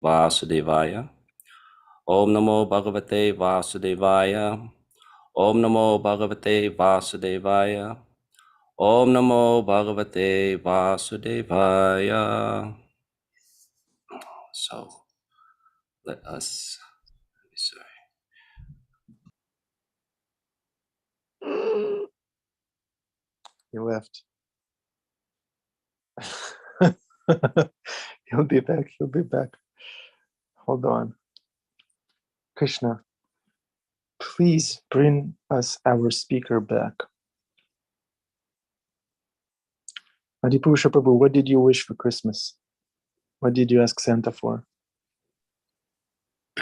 Vasudevaya. Om Namo Bhagavate Vasudevaya. Om Namo Bhagavate Vasudevaya. Om Namo Bhagavate Vasudevaya. So let us, He left. He'll be back. He'll be back. Hold on. Krishna, please bring us our speaker back. Adipurusha Prabhu, what did you wish for Christmas? What did you ask Santa for?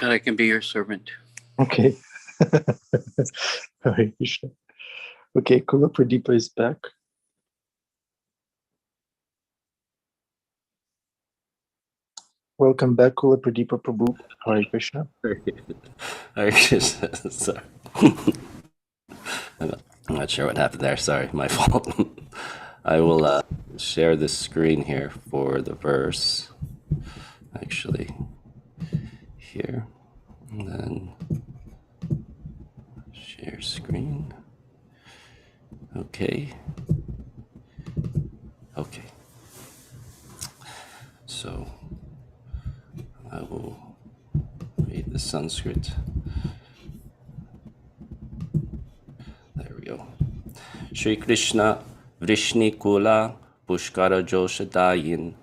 That I can be your servant. Okay. Hare Krishna. Okay, Kula Pradipa is back. Welcome back, Kula Pradipa Prabhu. Hare Krishna. Hare Krishna. Sorry. I'm not sure what happened there. Sorry, my fault. I will share this screen here for the verse. Actually, here. And then share screen. Okay. Okay. So I will read the Sanskrit. There we go. Shri Krishna Vrishni Kula Pushkara Joshadayin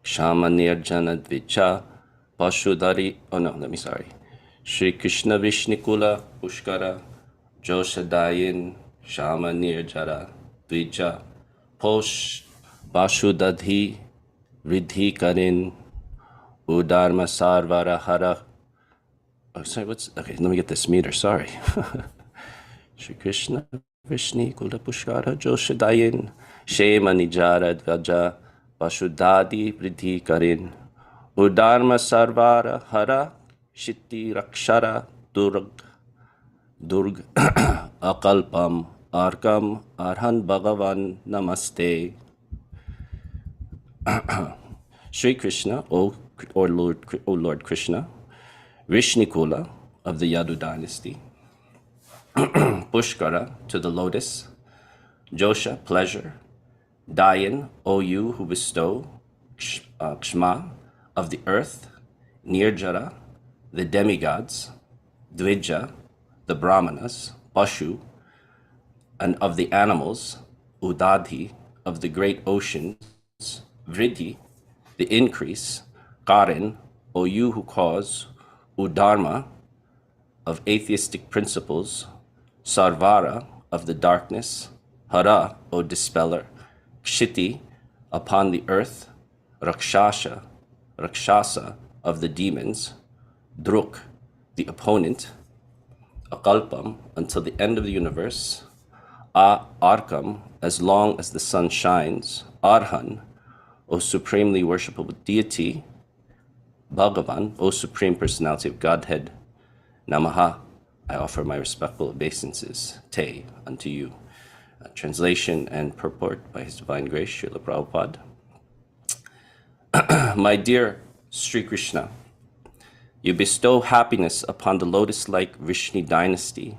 Kshama Nirjana Dvicha Pashudari. Oh no, sorry. Shri Krishna Vrishni Kula Pushkara Joshadayin Kshama Nirjara Dvicha Posh Bashudadhi Ridhi Karin Udharma Sarvara Hara. Oh, sorry, okay, let me get this meter, sorry. Shri Krishna Vishni Kula Pushkara Joshadayin Shema Nijara Dvaja Vasudadi Pridhi Karin Udharma Sarvara Hara Shitti Rakshara Durg Akalpam Arkam Arhan Bhagavan Namaste. Shri Krishna, O Lord Krishna, Vishnikula of the Yadu dynasty, Pushkara to the lotus, Josha, pleasure, Dayan, O you who bestow, Kshma of the earth, Nirjara, the demigods, Dvija, the brahmanas, Pashu, and of the animals, Udadhi, of the great oceans, Vriddhi, the increase, Karin, O you who cause, Udharma, of atheistic principles, Sarvara, of the darkness, Hara, O dispeller, Kshiti, upon the earth, Rakshasa, of the demons, Druk, the opponent, Akalpam, until the end of the universe, Arkam, as long as the sun shines, Arhan, O supremely worshipable deity, Bhagavan, O supreme personality of Godhead, Namaha, I offer my respectful obeisances, Te, unto you. Translation and purport by His Divine Grace, Srila Prabhupada. My dear Sri Krishna, you bestow happiness upon the lotus-like Vrishni dynasty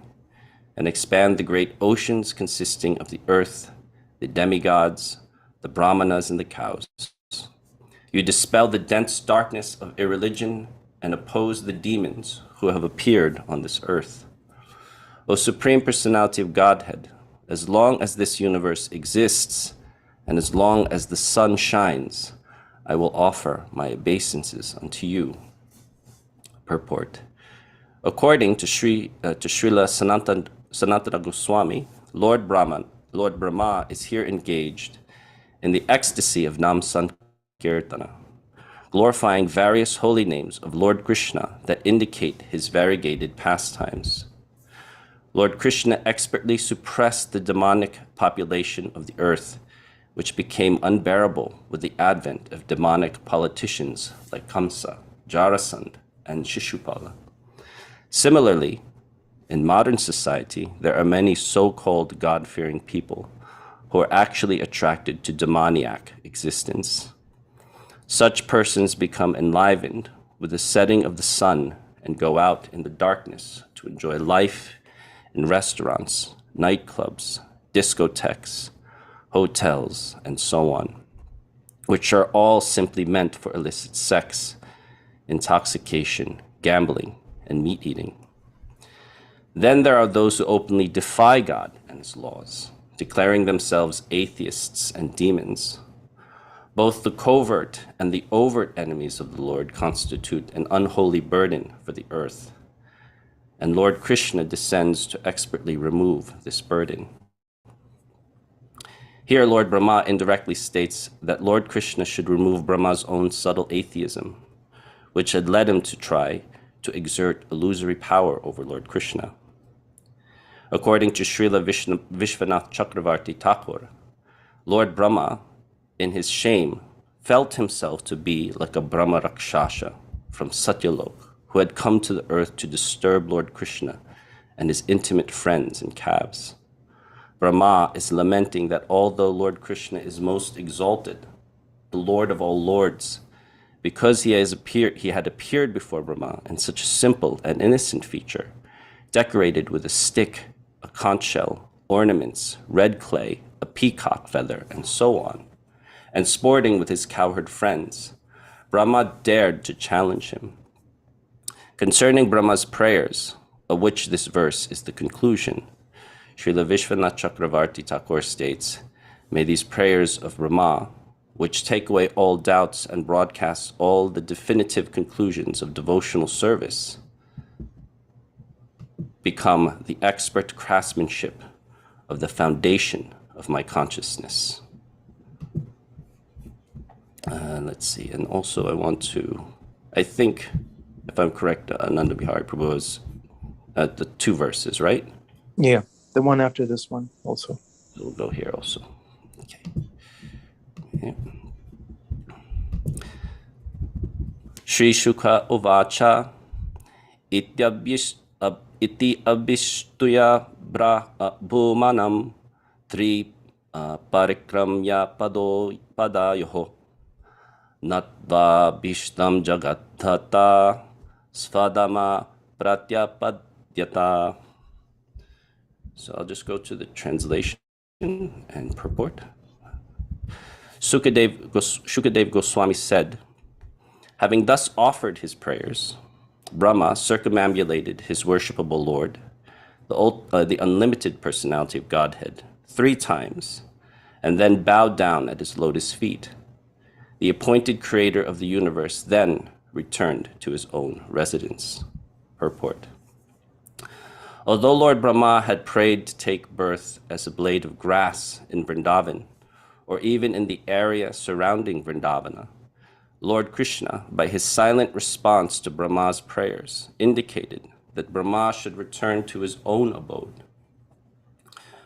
and expand the great oceans consisting of the earth, the demigods, the brahmanas, and the cows. You dispel the dense darkness of irreligion and oppose the demons who have appeared on this earth. O Supreme Personality of Godhead, as long as this universe exists and as long as the sun shines, I will offer my obeisances unto you. Purport. According to Srila Sanatana Goswami, Lord Brahma is here engaged in the ecstasy of Nam Sankirtana, glorifying various holy names of Lord Krishna that indicate his variegated pastimes. Lord Krishna expertly suppressed the demonic population of the earth, which became unbearable with the advent of demonic politicians like Kamsa, Jarasandh, and Shishupala. Similarly, in modern society, there are many so-called God-fearing people who are actually attracted to demoniac existence. Such persons become enlivened with the setting of the sun and go out in the darkness to enjoy life in restaurants, nightclubs, discotheques, hotels, and so on, which are all simply meant for illicit sex, intoxication, gambling, and meat eating. Then there are those who openly defy God and his laws, declaring themselves atheists and demons. Both the covert and the overt enemies of the Lord constitute an unholy burden for the earth, and Lord Krishna descends to expertly remove this burden. Here, Lord Brahma indirectly states that Lord Krishna should remove Brahma's own subtle atheism, which had led him to try to exert illusory power over Lord Krishna. According to Srila Vishwanath Chakravarti Thakur, Lord Brahma, in his shame, felt himself to be like a Brahma Rakshasa from Satyalok, who had come to the earth to disturb Lord Krishna and his intimate friends and calves. Brahma is lamenting that although Lord Krishna is most exalted, the Lord of all lords, because he had appeared before Brahma in such a simple and innocent feature, decorated with a stick, a conch shell, ornaments, red clay, a peacock feather, and so on, and sporting with his cowherd friends, Brahma dared to challenge him. Concerning Brahma's prayers, of which this verse is the conclusion, Srila Vishwanath Chakravarti Thakur states, "May these prayers of Brahma, which take away all doubts and broadcast all the definitive conclusions of devotional service, become the expert craftsmanship of the foundation of my consciousness." Let's see, and also I think, if I'm correct, Ananda Bihari Prabhu is the 2 verses, right? Yeah, the one after this one also. We'll go here also. Okay. Yeah. Shri Shukha Uvacha iti abhishtuya bhumanam tri parikramya padayoho natva bhishtam jagathata svadama pratyapadyata. So I'll just go to the translation and purport. Shukadev Goswami said, having thus offered his prayers, Brahma circumambulated his worshipable Lord, the unlimited personality of Godhead, 3 times, and then bowed down at his lotus feet. The appointed creator of the universe then returned to his own residence. Purport. Although Lord Brahma had prayed to take birth as a blade of grass in Vrindavan, or even in the area surrounding Vrindavana, Lord Krishna, by his silent response to Brahma's prayers, indicated that Brahma should return to his own abode.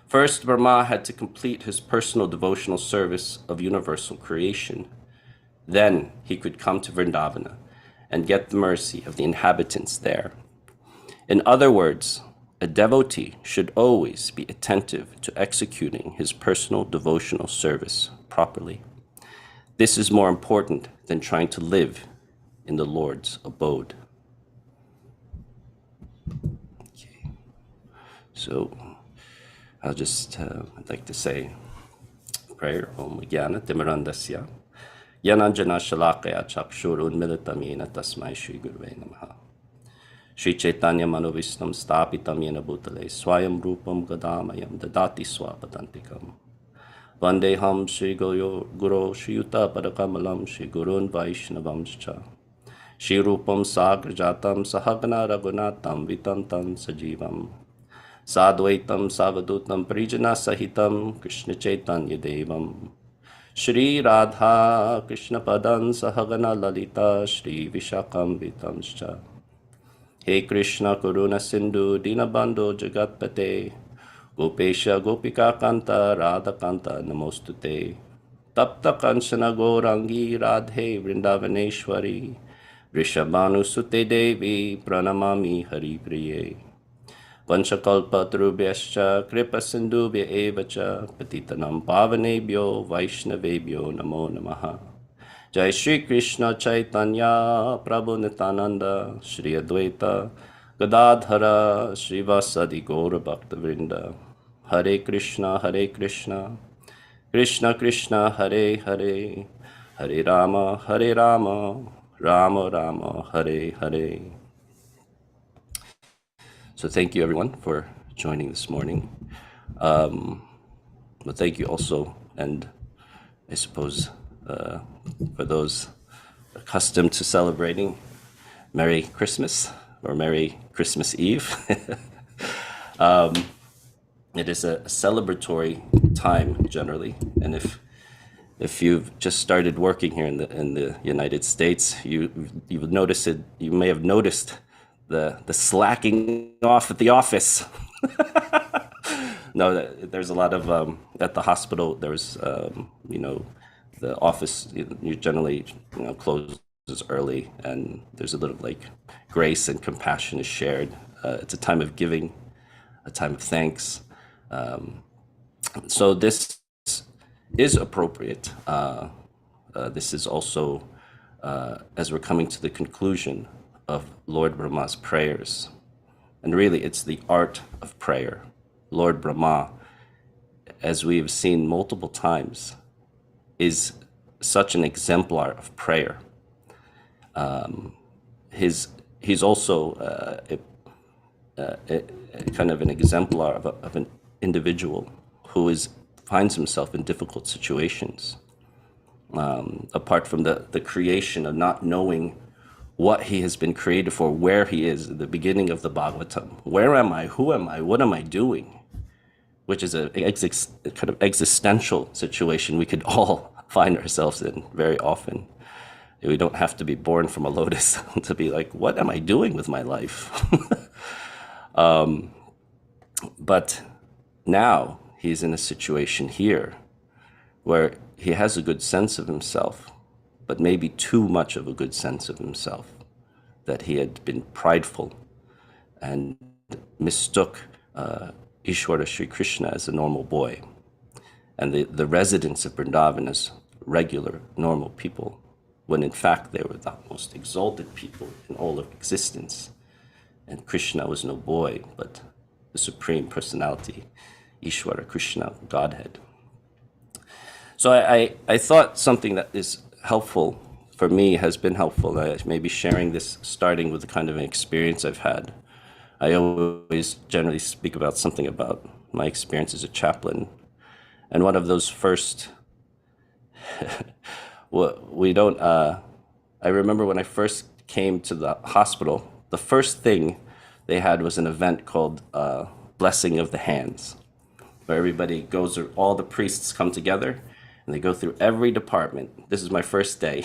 First, Brahma had to complete his personal devotional service of universal creation. Then he could come to Vrindavana and get the mercy of the inhabitants there. In other words, a devotee should always be attentive to executing his personal devotional service properly. This is more important than trying to live in the Lord's abode. Okay. So I'd like to say prayer. Om Jnana Timirandasya Yananjana Shalakaya Chakshurun Militamina Tasmai Shri Gurve Namaha Shri Chaitanya Manovishnam Stapitam Yena Bhutale Swayam Rupam Gadamayam Dadati Swapadantikam Vandeham Shri Guru Shri Yuta Padakamalam Shri Gurun Vaishnavamscha Shri Rupam Sagrajatam Sahagana Raghunatam Vitantam Sajivam Sadvaitam Savadutam Parijana Sahitam Krishna Chaitanya Devam Shri Radha Krishna Padan Sahagana Lalita Shri Vishakam Vitamscha He Krishna Karuna Sindhu Dinabandho Jagatpate Gopesha Gopika Kanta Radha Kanta Namostute Tapta Kanchana Gourangi Radhe Vrindavaneshwari Vrishabhanu Sute Devi Pranamami Hari Priye Vanchakalpa Tarubhyascha Kripa Sindhubhya Evacha Patitanam Pavanebhyo Vaishnavebhyo Namo Namaha Jai Shri Krishna Chaitanya Prabhu Nityananda Shri Advaita Gadadhara Srivasadi Gaura Bhaktavrinda. Hare Krishna Krishna Krishna Hare Hare, Hare Rama Rama Rama Hare Hare. So thank you everyone for joining this morning. But thank you also, and I suppose for those accustomed to celebrating, Merry Christmas or Merry Christmas Eve. It is a celebratory time generally, and if you've just started working here in the United States, you've noticed it. You may have noticed the slacking off at the office. No, there's a lot of at the hospital. There's the office you generally closes early, and there's a little grace and compassion is shared. It's a time of giving, a time of thanks. So this is appropriate. This is also as we're coming to the conclusion of Lord Brahma's prayers, and really it's the art of prayer. Lord Brahma, as we have seen multiple times, is such an exemplar of prayer. He's also a kind of an exemplar of an individual who finds himself in difficult situations. Apart from the creation of not knowing what he has been created for, where he is, at the beginning of the Bhagavatam. Where am I? Who am I? What am I doing? Which is a kind of existential situation we could all find ourselves in very often. We don't have to be born from a lotus to be like, what am I doing with my life? But now he's in a situation here where he has a good sense of himself, but maybe too much of a good sense of himself, that he had been prideful and mistook Ishwara Sri Krishna as a normal boy, and the residents of Vrindavan as regular, normal people, when in fact they were the most exalted people in all of existence. And Krishna was no boy, but the Supreme Personality, Ishwara Krishna, Godhead. So I thought something that is helpful for me, has been helpful, maybe sharing this, starting with the kind of an experience I've had. I always generally speak about something about my experience as a chaplain. And one of those first, I remember when I first came to the hospital, the first thing they had was an event called Blessing of the Hands, where everybody goes, all the priests come together, and they go through every department. This is my first day.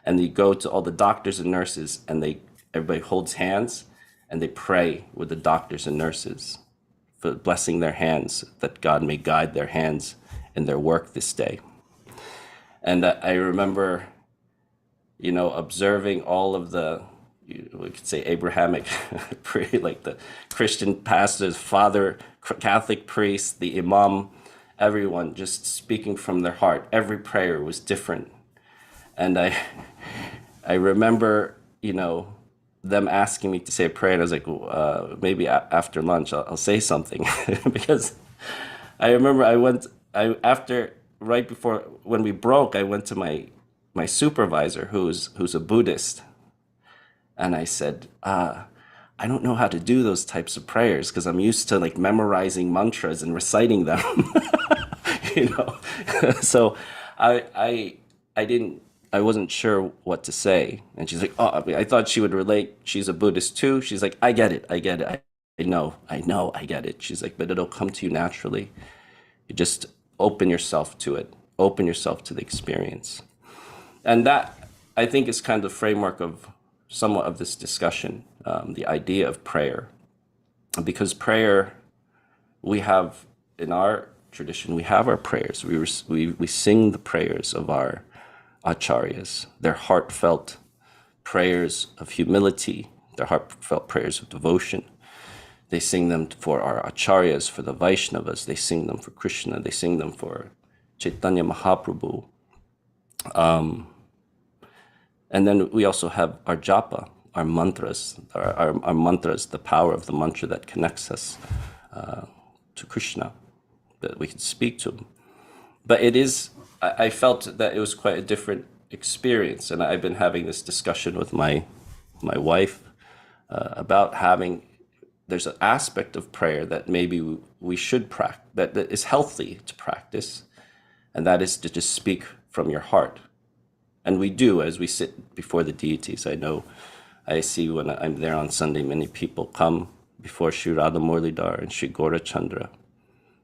And you go to all the doctors and nurses, and everybody holds hands, and they pray with the doctors and nurses for blessing their hands, that God may guide their hands in their work this day. And I remember, observing all of the, we could say Abrahamic, like the Christian pastors, father, Catholic priest, the imam, everyone just speaking from their heart. Every prayer was different. And I remember, them asking me to say a prayer, and I was like, maybe after lunch I'll say something. Because I remember right before, when we broke, I went to my supervisor, who's a Buddhist, and I said, I don't know how to do those types of prayers, because I'm used to memorizing mantras and reciting them. So I wasn't sure what to say. And she's like, oh, I thought she would relate. She's a Buddhist too. She's like, I get it. I know, I get it. She's like, but it'll come to you naturally. You just open yourself to it. Open yourself to the experience. And that, I think, is kind of the framework of somewhat of this discussion, the idea of prayer. Because prayer, we have, in our tradition, we have our prayers. We sing the prayers of our acharyas, their heartfelt prayers of humility, their heartfelt prayers of devotion. They sing them for our acharyas, for the Vaishnavas. They sing them for Krishna. They sing them for Chaitanya Mahaprabhu. And then we also have our japa, our mantras, our mantras, the power of the mantra that connects us to Krishna, that we can speak to him. But it is, I felt that it was quite a different experience. And I've been having this discussion with my wife about having, there's an aspect of prayer that maybe we should practice, that is healthy to practice, and that is to just speak from your heart. And we do as we sit before the deities. I see when I'm there on Sunday, many people come before Sri Radha Murlidhar and Sri Gaura Chandra,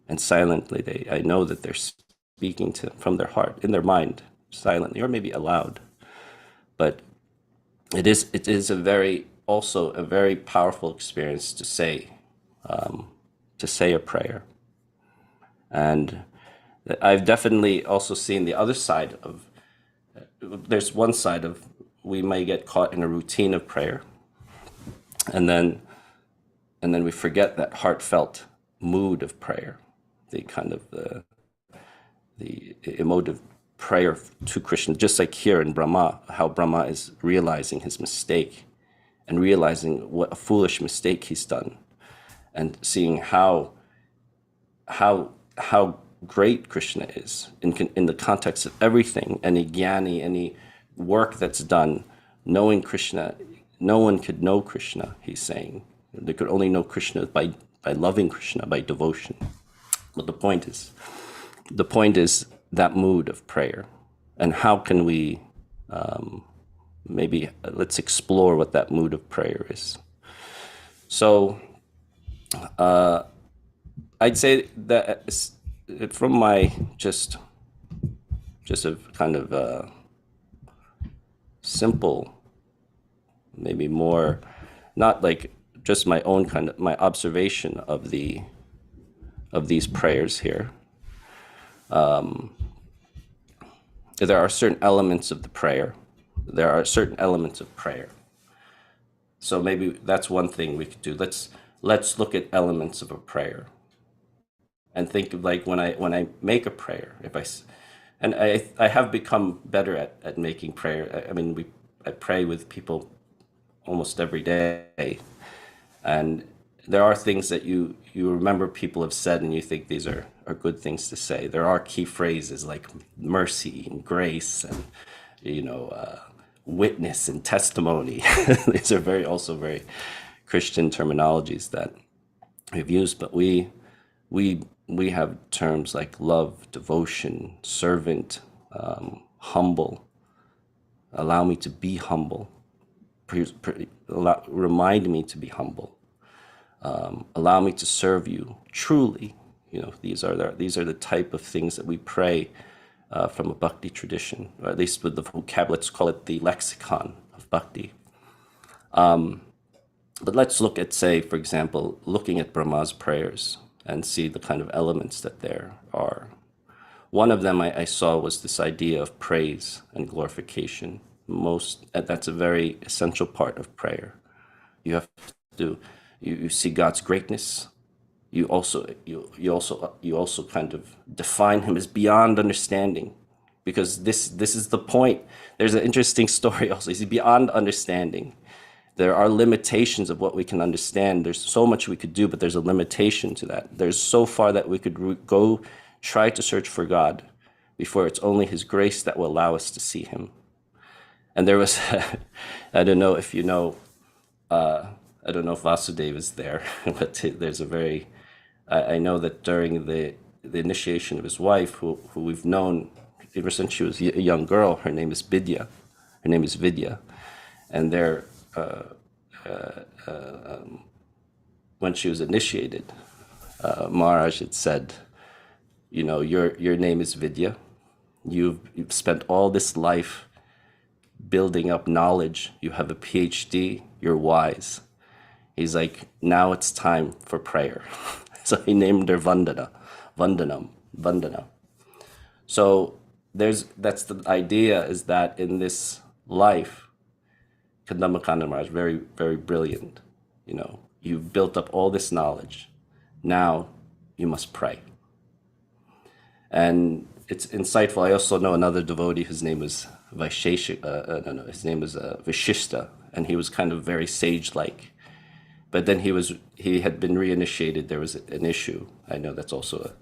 and silently I know that they're speaking to from their heart, in their mind, silently, or maybe aloud. But it is also a very powerful experience to say a prayer. And I've definitely also seen the other side of, there's one side of, we may get caught in a routine of prayer, and then we forget that heartfelt mood of prayer, the kind of the emotive prayer to Krishna, just like here in Brahma, how Brahma is realizing his mistake and realizing what a foolish mistake he's done, and seeing how great Krishna is in the context of everything, any jnani, any work that's done, knowing Krishna. No one could know Krishna, he's saying. They could only know Krishna by loving Krishna, by devotion. But the point is that mood of prayer. And how can we, maybe let's explore what that mood of prayer is. So I'd say that from my just a kind of simple, maybe more, not like just my own kind of, my observation of these prayers here. There are certain elements of the prayer. There are certain elements of prayer. So maybe that's one thing we could do. Let's look at elements of a prayer, and think of, like, when I make a prayer, I have become better at making prayer. I mean, I pray with people almost every day, and there are things that you remember people have said, and you think these are good things to say. There are key phrases like mercy and grace and witness and testimony. These are also very Christian terminologies that we've used, but we have terms like love, devotion, servant, humble. Allow me to be humble. Remind me to be humble. Allow me to serve you truly. These are the type of things that we pray from a bhakti tradition, or at least with the vocabulary. Let's call it the lexicon of bhakti. But let's look at, say, for example, looking at Brahma's prayers and see the kind of elements that there are. One of them I saw was this idea of praise and glorification. That's a very essential part of prayer. You have to, you see God's greatness. You also kind of define him as beyond understanding, because this is the point. There's an interesting story also. He's beyond understanding. There are limitations of what we can understand. There's so much we could do, but there's a limitation to that. There's so far that we could go try to search for God before it's only his grace that will allow us to see him. And there was, I don't know if you know, I don't know if Vasudev is there, but there's a very, I know that during the initiation of his wife, who we've known ever since she was a young girl, her name is Vidya. And there, when she was initiated, Maharaj had said, your name is Vidya. You've spent all this life building up knowledge. You have a PhD. You're wise. He's like, now it's time for prayer. So he named her Vandanam. So that's the idea, is that in this life, Kadamba Maharaj, very, very brilliant. You've built up all this knowledge. Now you must pray. And it's insightful. I also know another devotee whose name was his name was Vishishta, and he was kind of very sage-like. But then he had been reinitiated. There was an issue. I know that's also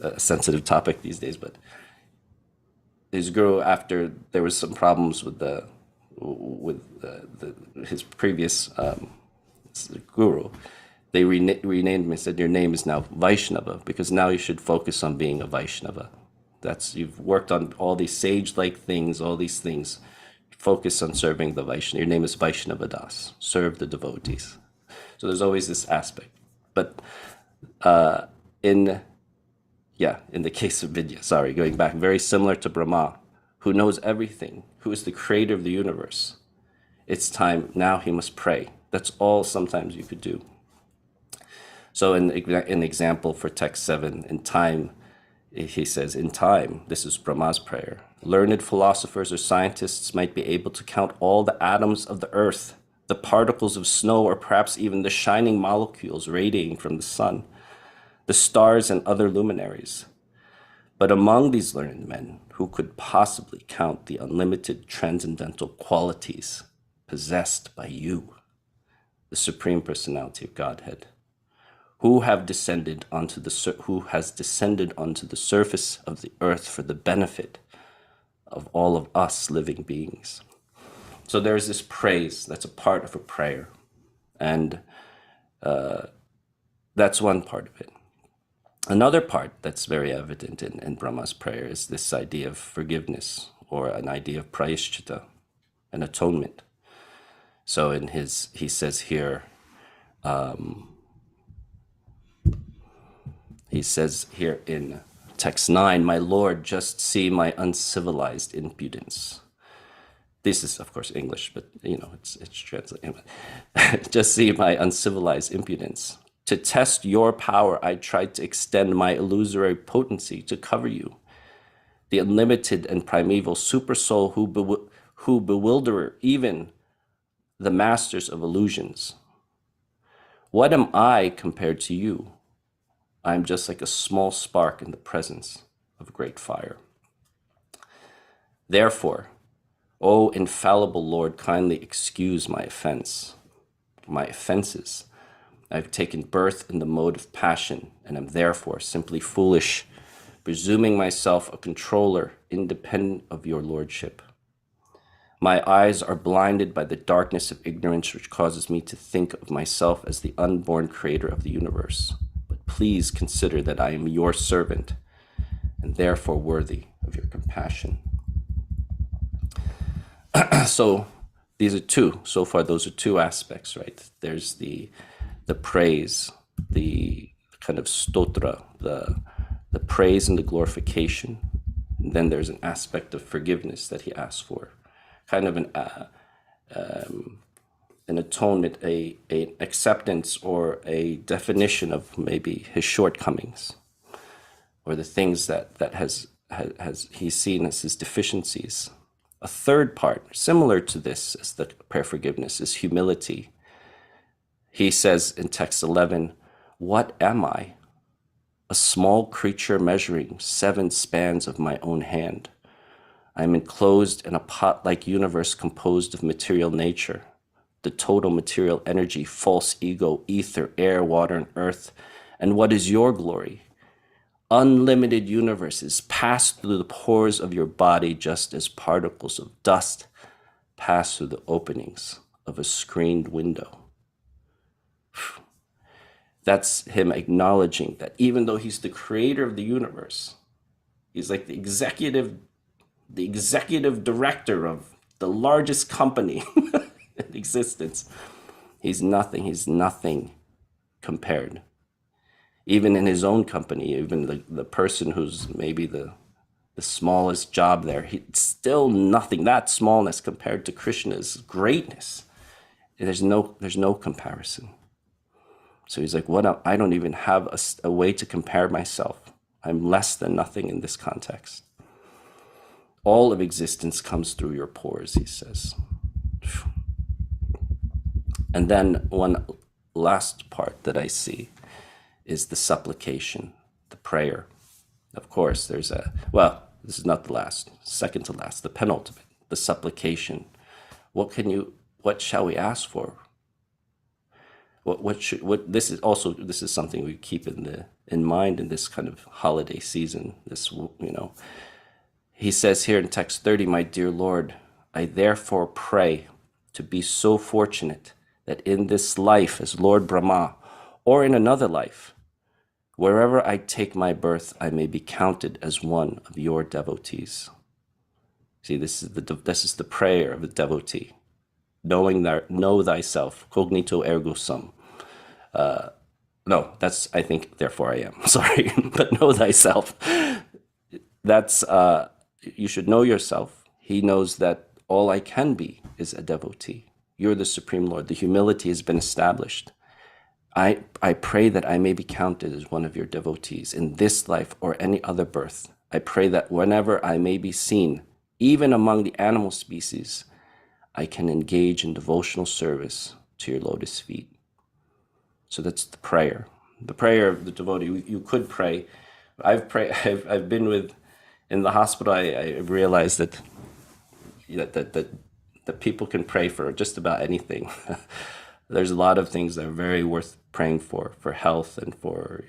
a sensitive topic these days, but his guru, after there was some problems with his previous guru, they renamed him and said, your name is now Vaishnava, because now you should focus on being a Vaishnava. You've worked on all these sage-like things, all these things. Focus on serving the Vaishnava. Your name is Vaishnava Das. Serve the devotees. So there's always this aspect. But in the case of Vidya, going back, very similar to Brahma, who knows everything, who is the creator of the universe. It's time, now he must pray. That's all sometimes you could do. So in example for text 7, in time, he says, in time, this is Brahma's prayer, learned philosophers or scientists might be able to count all the atoms of the earth, the particles of snow, or perhaps even the shining molecules radiating from the sun, the stars and other luminaries. But among these learned men, who could possibly count the unlimited transcendental qualities possessed by you, the Supreme Personality of Godhead, who has descended onto the surface of the earth for the benefit of all of us living beings. So there's this praise that's a part of a prayer, and that's one part of it. Another part that's very evident in Brahma's prayer is this idea of forgiveness, or an idea of prayashchitta, an atonement. So he says here, in text 9, my Lord, just see my uncivilized impudence. This is, of course, English, but it's translated. Just see my uncivilized impudence. To test your power, I tried to extend my illusory potency to cover you, the unlimited and primeval supersoul who bewilder even the masters of illusions. What am I compared to you? I am just like a small spark in the presence of a great fire. Therefore, O infallible Lord, kindly excuse my offenses. I have taken birth in the mode of passion, and am therefore simply foolish, presuming myself a controller independent of your lordship. My eyes are blinded by the darkness of ignorance, which causes me to think of myself as the unborn creator of the universe. But please consider that I am your servant, and therefore worthy of your compassion. So these are two. So far, those are two aspects, right? There's the praise, the kind of stotra, the praise and the glorification. And then there's an aspect of forgiveness that he asks for, kind of an atonement, an acceptance, or a definition of maybe his shortcomings, or the things that has he's seen as his deficiencies. A third part, similar to this as the prayer forgiveness, is humility. He says in text 11, what am I? A small creature measuring 7 spans of my own hand. I am enclosed in a pot-like universe composed of material nature, the total material energy, false ego, ether, air, water, and earth. And what is your glory? Unlimited universes pass through the pores of your body just as particles of dust pass through the openings of a screened window. That's him acknowledging that even though he's the creator of the universe, he's like the executive director of the largest company in existence. He's nothing compared. Even in his own company, even the person who's maybe the smallest job there, it's still nothing. That smallness compared to Krishna's greatness, there's no comparison. So he's like, I don't even have a way to compare myself. I'm less than nothing in this context. All of existence comes through your pores, he says. And then one last part that I see is the supplication, the prayer. Of course, this is not the last, second to last, the penultimate. the supplication. What shall we ask for? This is something we keep in mind in this kind of holiday season. He says here in text 30, my dear Lord, I therefore pray to be so fortunate that in this life as Lord Brahma, or in another life, wherever I take my birth, I may be counted as one of your devotees. See, this is the prayer of the devotee. Know thyself, cognito ergo sum. No, that's, I think, therefore I am. Sorry, but know thyself. That's, you should know yourself. He knows that all I can be is a devotee. You're the Supreme Lord. The humility has been established. I pray that I may be counted as one of your devotees in this life or any other birth. I pray that whenever I may be seen, even among the animal species, I can engage in devotional service to your lotus feet. So that's the prayer. The prayer of the devotee. You could pray. I've been in the hospital. I realized that people can pray for just about anything. There's a lot of things that are very worth praying for health and for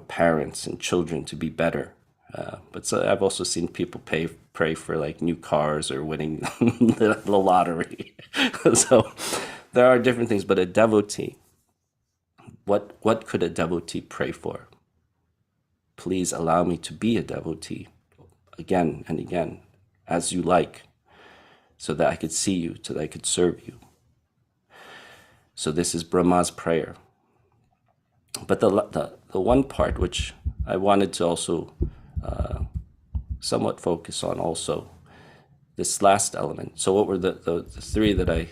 parents and children to be better. But I've also seen people pray for like new cars or winning the lottery. So there are different things, but a devotee, what could a devotee pray for? Please allow me to be a devotee again and again, as you like, so that I could see you, so that I could serve you. So this is Brahma's prayer. But the one part which I wanted to also somewhat focus on also, this last element. So what were the three that I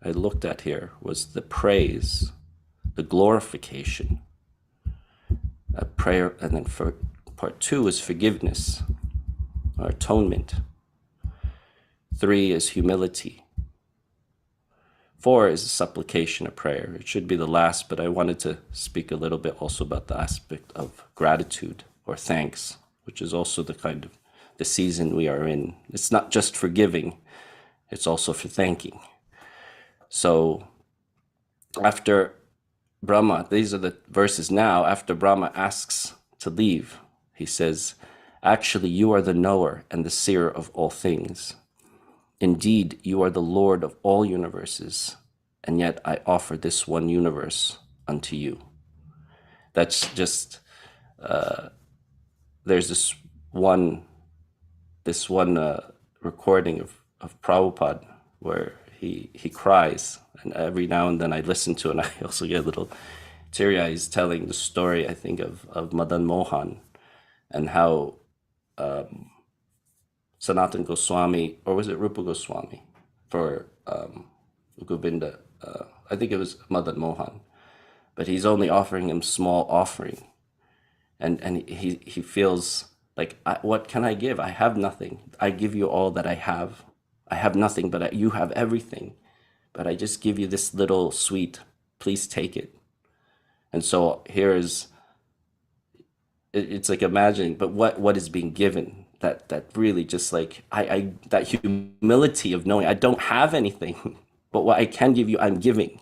looked at here was the praise, the glorification, a prayer, and then for part 2 is forgiveness, or atonement. 3 is humility. 4 is a supplication, a prayer. It should be the last, but I wanted to speak a little bit also about the aspect of gratitude or thanks, which is also the kind of the season we are in. It's not just for giving, it's also for thanking. So after Brahma, these are the verses now, after Brahma asks to leave, he says, actually, you are the knower and the seer of all things. Indeed, you are the Lord of all universes, and yet I offer this one universe unto you. That's just, there's this one recording of Prabhupada where he cries, and every now and then I listen to it, and I also get a little teary-eyed. He's telling the story, I think, of Madan Mohan, and how Sanatan Goswami, or was it Rupa Goswami, for Govinda, I think it was Madan Mohan, but he's only offering him small offering, and he feels like, what can I give? I have nothing. I give you all that I have. I have nothing, but you have everything. But I just give you this little sweet. Please take it. And so here is, it's like imagining, but what is being given? That really just like, that humility of knowing I don't have anything, but what I can give you, I'm giving.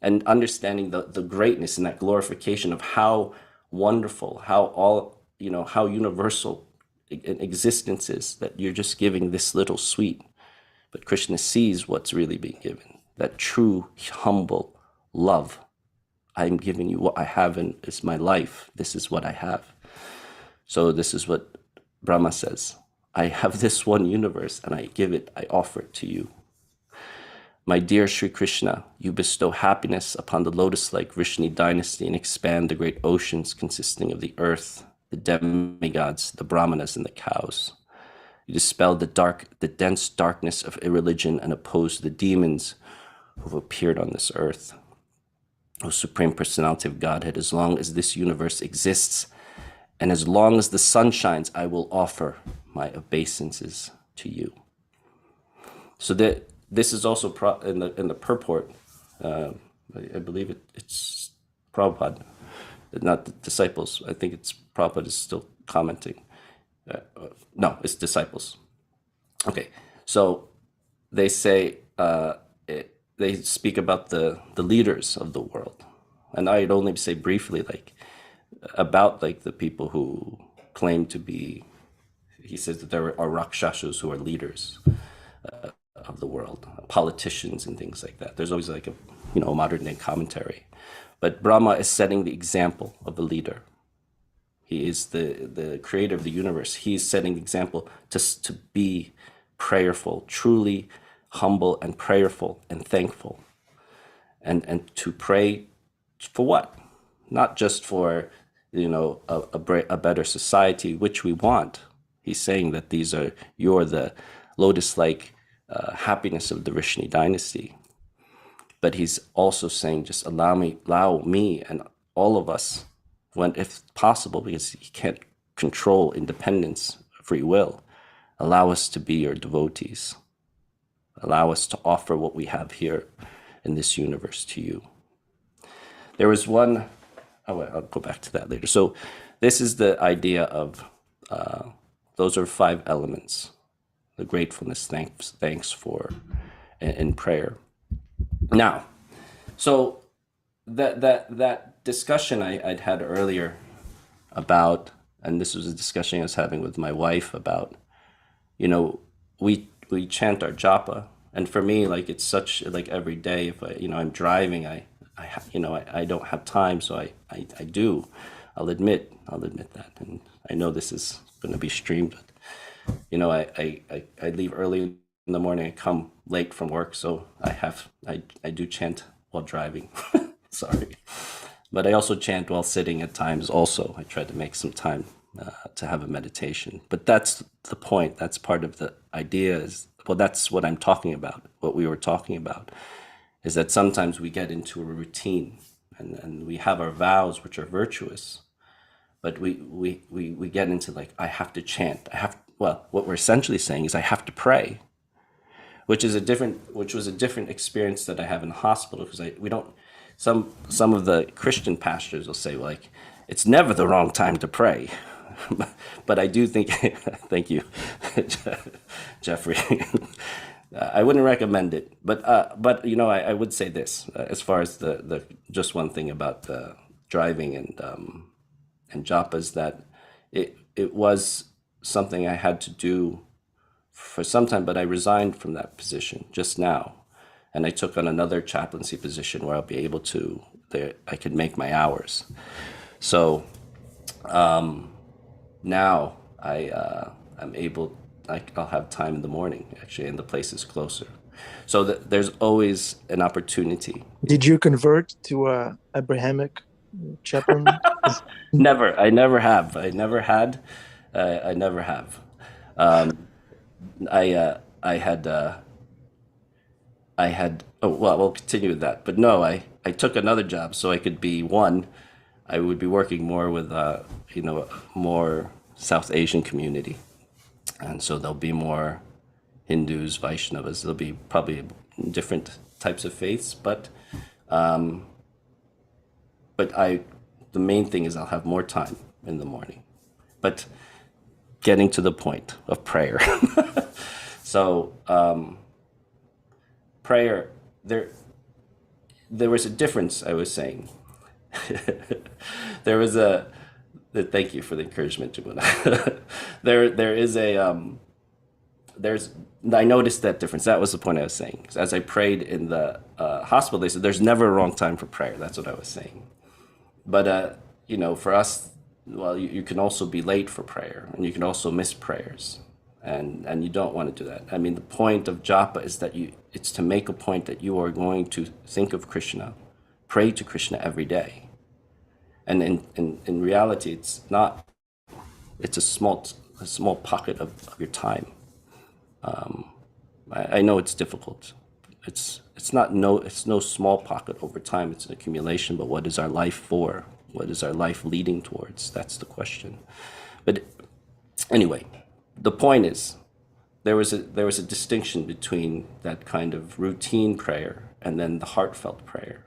And understanding the greatness and that glorification of how wonderful, how universal existence is, that you're just giving this little sweet. But Krishna sees what's really being given, that true, humble love. I'm giving you what I have, and it's my life. This is what I have. So this is what Brahma says. I have this one universe, and I offer it to you. My dear Sri Krishna, you bestow happiness upon the lotus-like Vrishni dynasty and expand the great oceans consisting of the earth, the demigods, the brahmanas, and the cows. You dispel the dense darkness of irreligion and oppose the demons who have appeared on this earth. O Supreme Personality of Godhead, as long as this universe exists, and as long as the sun shines, I will offer my obeisances to you. So this is also in the purport. I believe it's Prabhupada, not the disciples. I think it's Prabhupada is still commenting. No, it's disciples. Okay, so they say they speak about the leaders of the world, and I'd only say briefly like about like the people who claim to be. He says that there are rakshashas who are leaders of the world, politicians and things like that. There's always like a modern day commentary, but Brahma is setting the example of a leader. He is the creator of the universe. He's setting the example to be prayerful, truly humble and prayerful and thankful, and to pray for what? Not just for a better society, which we want. He's saying that you're the lotus-like happiness of the Vrishni dynasty. But he's also saying, just allow me and all of us, when if possible, because he can't control independence, free will, allow us to be your devotees. Allow us to offer what we have here in this universe to you. There was one, I'll go back to that later. So this is the idea of, those are 5 elements, the gratefulness, thanks for, in prayer. Now, so that discussion I'd had earlier about, and this was a discussion I was having with my wife about, we chant our japa, and for me, like it's such like every day. If I'm driving, I don't have time, so I do. I'll admit that, and I know this is going to be streamed. I leave early in the morning. I come late from work, so I do chant while driving. Sorry, but I also chant while sitting at times. Also, I try to make some time to have a meditation. But that's the point. That's part of the idea. That's what I'm talking about. What we were talking about is that sometimes we get into a routine, and we have our vows, which are virtuous, but we get into like, I have to chant. What we're essentially saying is I have to pray, which was a different experience that I have in the hospital, because we don't. Some of the Christian pastors will say, like, it's never the wrong time to pray. But I do think, thank you, Jeffrey. I wouldn't recommend it, but I would say this as far as the just one thing about driving and japa is that it was something I had to do for some time, but I resigned from that position just now, and I took on another chaplaincy position where I'll be able to. I could make my hours, so now I'm able. I'll have time in the morning actually, and the place is closer, so there's always an opportunity. Did you convert to Abrahamic chaplain? Never. I never have. I never had. I never have. I had. Oh well, we'll continue with that. But no, I took another job so I could be one. I would be working more with more South Asian community, and so there'll be more Hindus, Vaishnavas. There'll be probably different types of faiths, but the main thing is I'll have more time in the morning. But getting to the point of prayer. So prayer, there was a difference, I was saying. There was thank you for the encouragement, Jamuna. I noticed that difference. That was the point I was saying. As I prayed in the hospital, they said there's never a wrong time for prayer. That's what I was saying. But for us, well, you can also be late for prayer, and you can also miss prayers, and you don't want to do that. I mean, the point of japa is that it's to make a point that you are going to think of Krishna, pray to Krishna every day, and in reality, it's not. It's a small pocket of your time. I know it's difficult. It's no small pocket over time. It's an accumulation. But what is our life for? What is our life leading towards? That's the question. But anyway, the point is, there was a distinction between that kind of routine prayer and then the heartfelt prayer.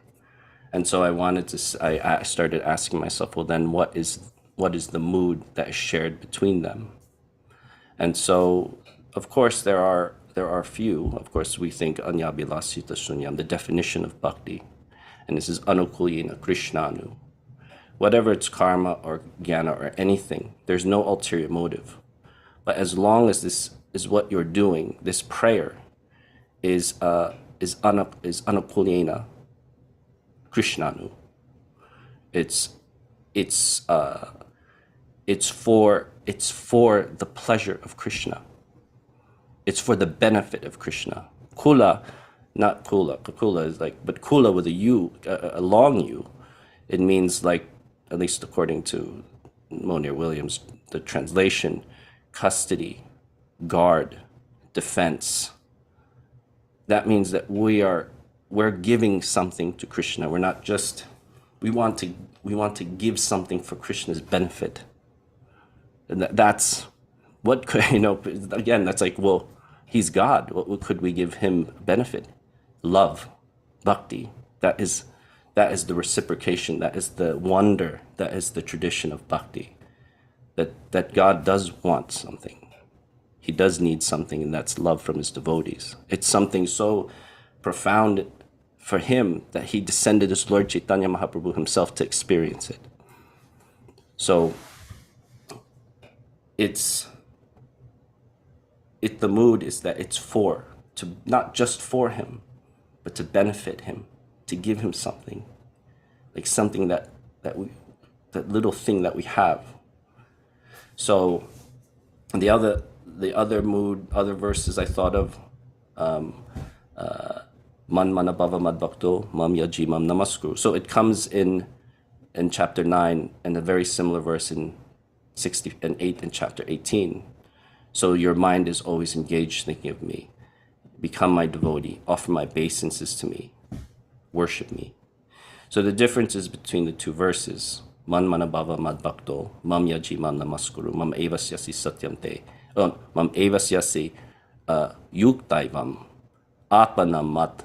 And so I started asking myself, well, then what is the mood that is shared between them? And so of course, there are few. Of course, we think Anyabilasita Sunyam, the definition of bhakti, and this is Anukulina Krishnanu. Whatever it's karma or jnana or anything, there's no ulterior motive. But as long as this is what you're doing, this prayer is Anukulina Krishnanu. It's for the pleasure of Krishna. It's for the benefit of Krishna. Kula, not Kula. Kula is like, but Kula with a U, a long U. It means like, at least according to Monier Williams, the translation, custody, guard, defense. That means that we're giving something to Krishna. We're not just, we want to give something for Krishna's benefit. And that's what could, again, that's like, well, he's God. What could we give him benefit? Love, bhakti. That is the reciprocation. That is the wonder. That is the tradition of bhakti. That God does want something. He does need something, and that's love from his devotees. It's something so profound for him that he descended as Lord Chaitanya Mahaprabhu himself to experience it. So the mood is that it's not just for him, but to benefit him, to give him something, like something that little thing that we have. So the other mood, other verses I thought of, Man manabhava madbhakto mam yaji mam namaskuru. So it comes in chapter 9 and a very similar verse in 8 in chapter 18. So your mind is always engaged thinking of me. Become my devotee, offer my obeisances to me, worship me. So the differences between the two verses, Man manabhava madbhakto mam yaji mam namaskuru mam evasyasi satyante, mam evasyasi yuktaivam atmanam mat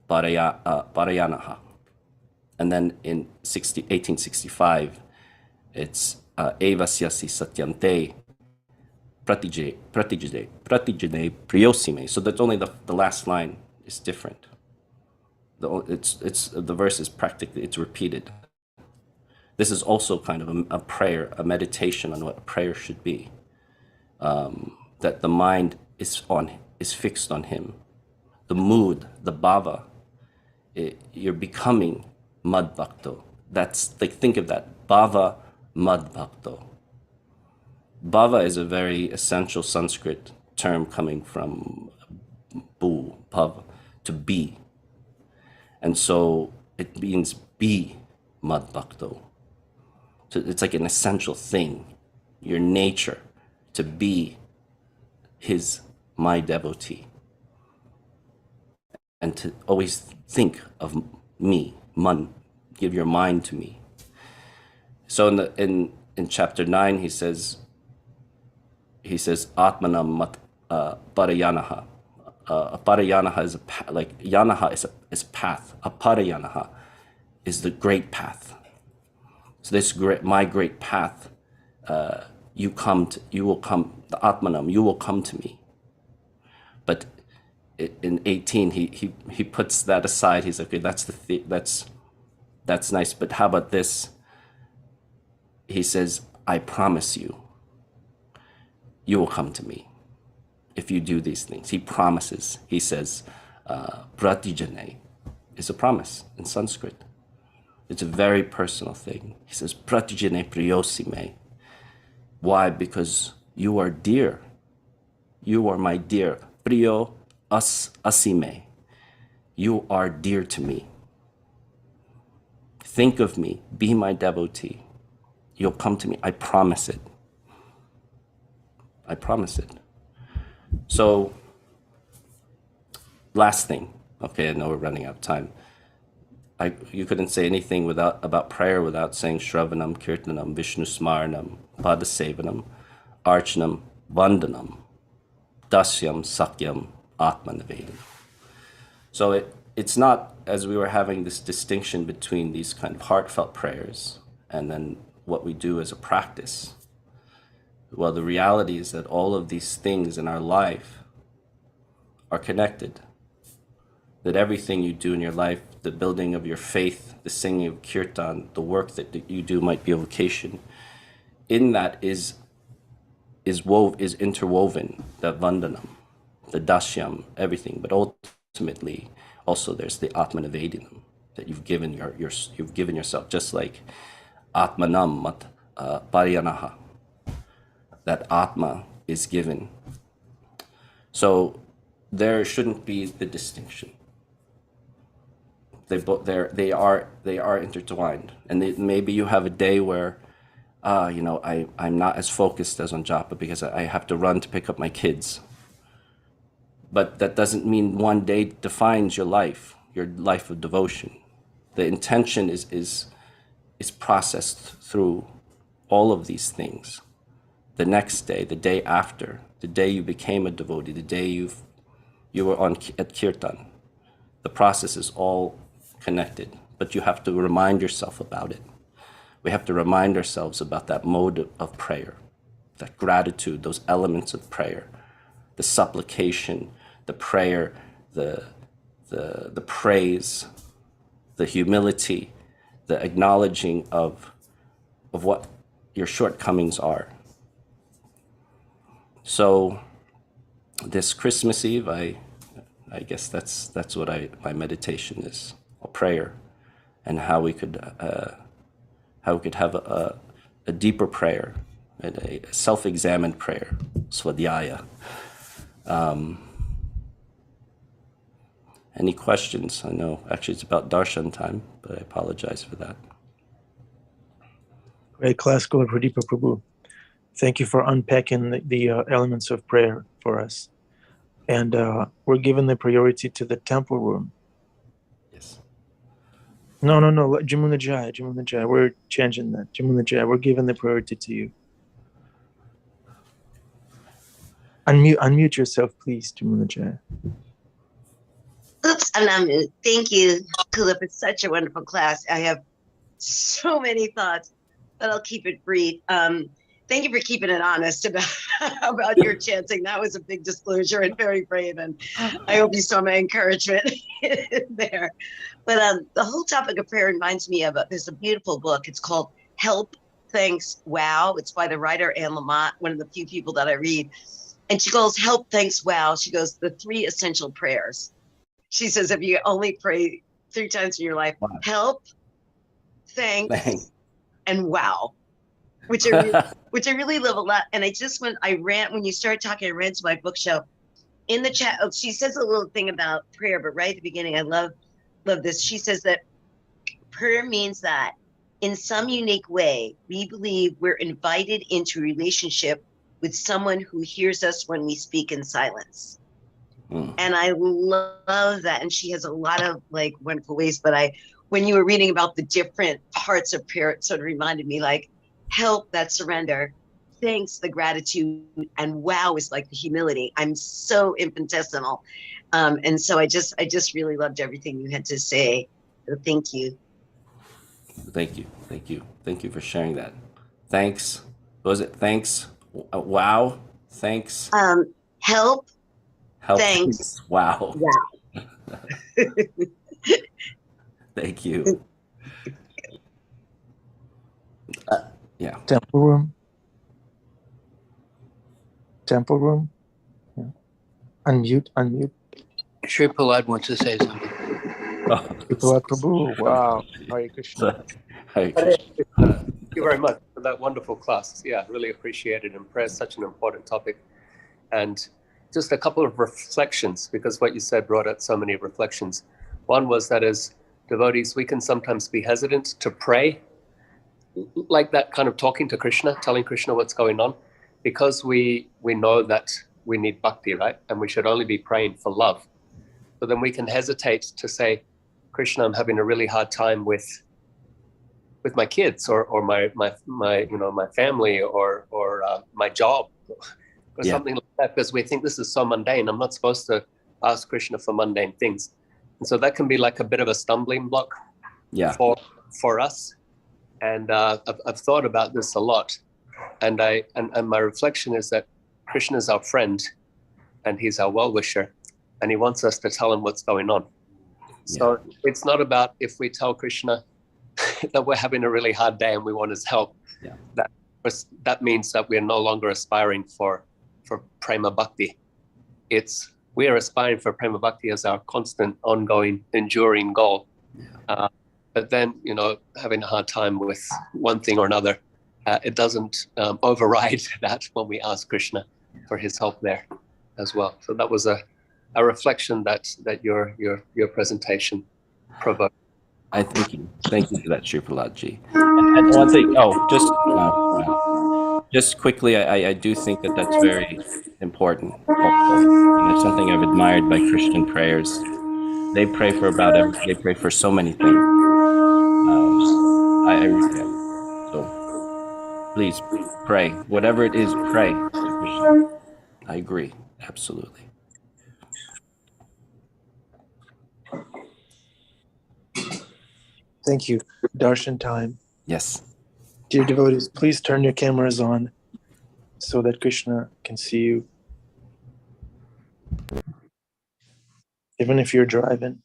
parayanaha. And then in 1865, it's evasyasi satyante pratijane priyosime. So that's only the last line is different. The verse is practically, it's repeated. This is also kind of a prayer, a meditation on what a prayer should be. That the mind is fixed on him. The mood, the bhava, you're becoming mad bhakto. That's like, think of that, bhava mad bhakto. Bhava is a very essential Sanskrit term coming from bhav, to be. And so it means be mad bhakto. So it's like an essential thing, your nature, to be my devotee. And to always think of me, man, give your mind to me. So in chapter 9, he says Atmanam mat parayanaha. Parayanaha is like yanaha is path. Aparayanaha is the great path. So this my great path. You will come. The Atmanam, you will come to me. But in 18, he puts that aside. He's like, okay, that's nice. But how about this? He says, I promise you will come to me if you do these things. He promises. He says, pratijane is a promise in Sanskrit. It's a very personal thing. He says, pratijane priyosime. Why? Because you are dear. You are my dear. Priyo asime. You are dear to me. Think of me. Be my devotee. You'll come to me. I promise it. I promise it. So, last thing. Okay, I know we're running out of time. You couldn't say anything about prayer without saying Shravanam, Kirtanam, Vishnu Smaranam, Padasevanam, Archanam, Vandanam, Dasyam, Sakyam, Atmanavedam. So it's not, as we were having this distinction between these kind of heartfelt prayers and then what we do as a practice. Well, the reality is that all of these things in our life are connected. That everything you do in your life, the building of your faith, the singing of kirtan, the work that you do might be a vocation. In that is interwoven the vandanam, the dashyam, everything. But ultimately, also there's the atmanavedinam that you've given you've given yourself, just like atmanam mat pariyanaha. That atma is given. So there shouldn't be the distinction. They are intertwined, and maybe you have a day where, I'm not as focused as on japa because I have to run to pick up my kids. But that doesn't mean one day defines your life of devotion. The intention is processed through all of these things. The next day, the day after, the day you became a devotee, the day you were at kirtan, the process is all connected. But you have to remind yourself about it. We have to remind ourselves about that mode of prayer, that gratitude, those elements of prayer, the supplication, the prayer, the praise, the humility, the acknowledging of what your shortcomings are. So this Christmas Eve, I guess that's what my meditation is, a prayer, and how we could have a deeper prayer, and a self-examined prayer, swadhyaya. Any questions? I know actually it's about darshan time, but I apologize for that. Great class, Kula Pradipa Prabhu. Thank you for unpacking the elements of prayer for us. And we're giving the priority to the temple room. Yes. No. Jamuna Jai. We're changing that. Jamuna Jai. We're giving the priority to you. Unmute yourself, please, Jamuna Jai. Oops, I'm not moved. Thank you, Kula, for such a wonderful class. I have so many thoughts, but I'll keep it brief. Thank you for keeping it honest about your chanting. That was a big disclosure and very brave, and I hope you saw my encouragement there. But the whole topic of prayer reminds me of there's a beautiful book. It's called Help, Thanks, Wow. It's by the writer Anne Lamott, one of the few people that I read. And she goes, help, thanks, wow. She goes, the 3 essential prayers. She says, if you only pray 3 times in your life, wow. Help, thanks, and wow, which I really love a lot. And when you started talking, I ran to my bookshelf. In the chat, she says a little thing about prayer, but right at the beginning, I love this. She says that prayer means that in some unique way, we believe we're invited into a relationship with someone who hears us when we speak in silence. And I love that. And she has a lot of wonderful ways, but when you were reading about the different parts of prayer, it sort of reminded me help, that surrender, thanks, the gratitude, and wow is like the humility. I'm so infinitesimal. And so I just really loved everything you had to say. So thank you. Thank you for sharing that. Thanks. What was it? Thanks. Wow. Thanks. Help. Thanks. Wow. Wow. Thank you. Yeah. Temple room. Yeah. Unmute. Sri Prahlad wants to say something. Sri Prahlad Prabhu. Wow. Hare Krishna. Hare Krishna. Thank you very much for that wonderful class. Yeah, really appreciate it. And prayer is such an important topic. And just a couple of reflections, because what you said brought out so many reflections. One was that as devotees, we can sometimes be hesitant to pray, like that kind of talking to Krishna, telling Krishna what's going on, because we know that we need bhakti, right? And we should only be praying for love. But then we can hesitate to say, Krishna, I'm having a really hard time with my kids or my family or my job. Or something like that, because we think this is so mundane. I'm not supposed to ask Krishna for mundane things. And so that can be like a bit of a stumbling block for us. And I've thought about this a lot. And my reflection is that Krishna is our friend and he's our well-wisher. and he wants us to tell him what's going on. So it's not about if we tell Krishna that we're having a really hard day and we want his help. Yeah. That means that we're no longer aspiring for prema bhakti. We are aspiring for prema bhakti as our constant, ongoing, enduring goal. Yeah. But then, having a hard time with one thing or another, it doesn't override that when we ask Krishna for his help there as well. So that was a reflection that your presentation provoked. I thank you. Thank you for that, Sri Praladji. And one thing, just quickly, I do think that that's very important. And it's something I've admired by Christian prayers. They pray for they pray for so many things. I really am. So please pray. Whatever it is, pray. I agree. Absolutely. Thank you. Darshan time. Yes. Dear devotees, please turn your cameras on so that Krishna can see you. Even if you're driving.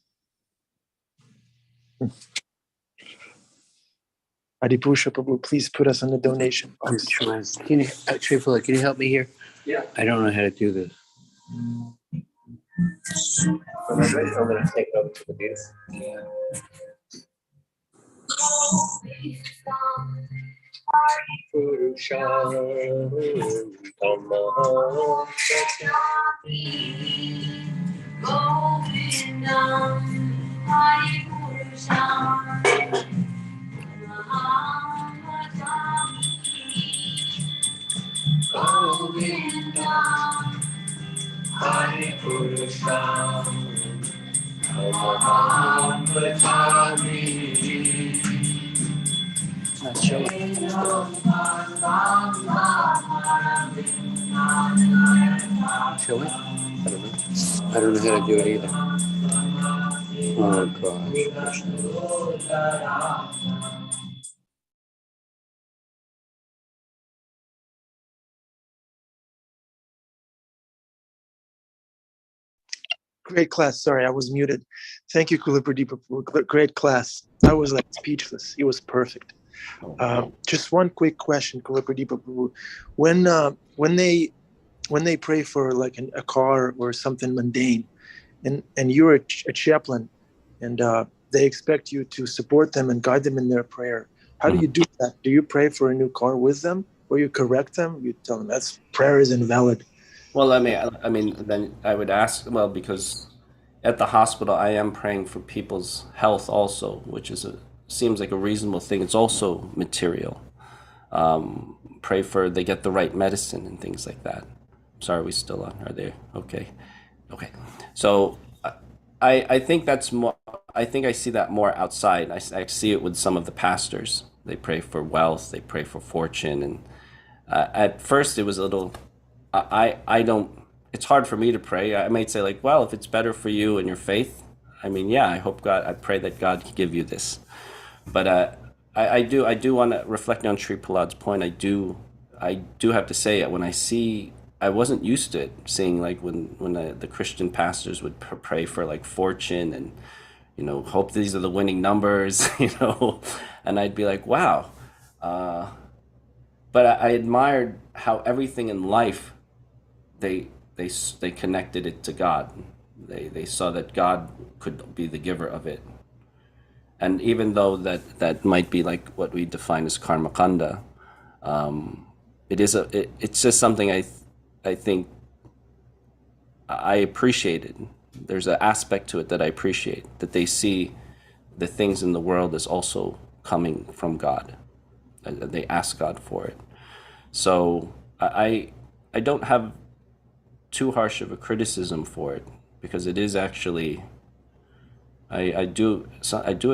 Adipusha Prabhu, please put us on the donation box. Can you, Sripala, can you help me here? Yeah. I don't know how to do this. When I'm ready, I'm going to take it over to the beats. It's not showing. Show it? I don't know how to do it either. Oh gosh. Great class. Sorry, I was muted. Thank you, Kula Pradipa. Great class. I was like speechless. It was perfect. Just one quick question, Kula Pradipa. When they pray for like a car or something mundane, and you're a chaplain, and they expect you to support them and guide them in their prayer, how do you do that? Do you pray for a new car with them, or you correct them? You tell them that's prayer is invalid. Well, I mean, then I would ask, well, because at the hospital, I am praying for people's health also, which seems like a reasonable thing. It's also material. Pray for they get the right medicine and things like that. Sorry, are we still on? Are they okay? Okay. So I think that's more. I think I see that more outside. I see it with some of the pastors. They pray for wealth. They pray for fortune. And at first, it was a little. I don't. It's hard for me to pray. I might say like, well, if it's better for you and your faith, I mean, yeah, I hope God. I pray that God can give you this. But I do want to reflect on Sri Prahlad's point. I do have to say it when I see. I wasn't used to it, seeing like when the Christian pastors would pray for like fortune and, hope these are the winning numbers, and I'd be like, wow. But I admired how everything in life, they connected it to God. They saw that God could be the giver of it. And even though that might be like what we define as karma kanda, it's just something I think I appreciated. There's an aspect to it that I appreciate, that they see the things in the world as also coming from God. They ask God for it. So I don't have too harsh of a criticism for it, because it is actually, I do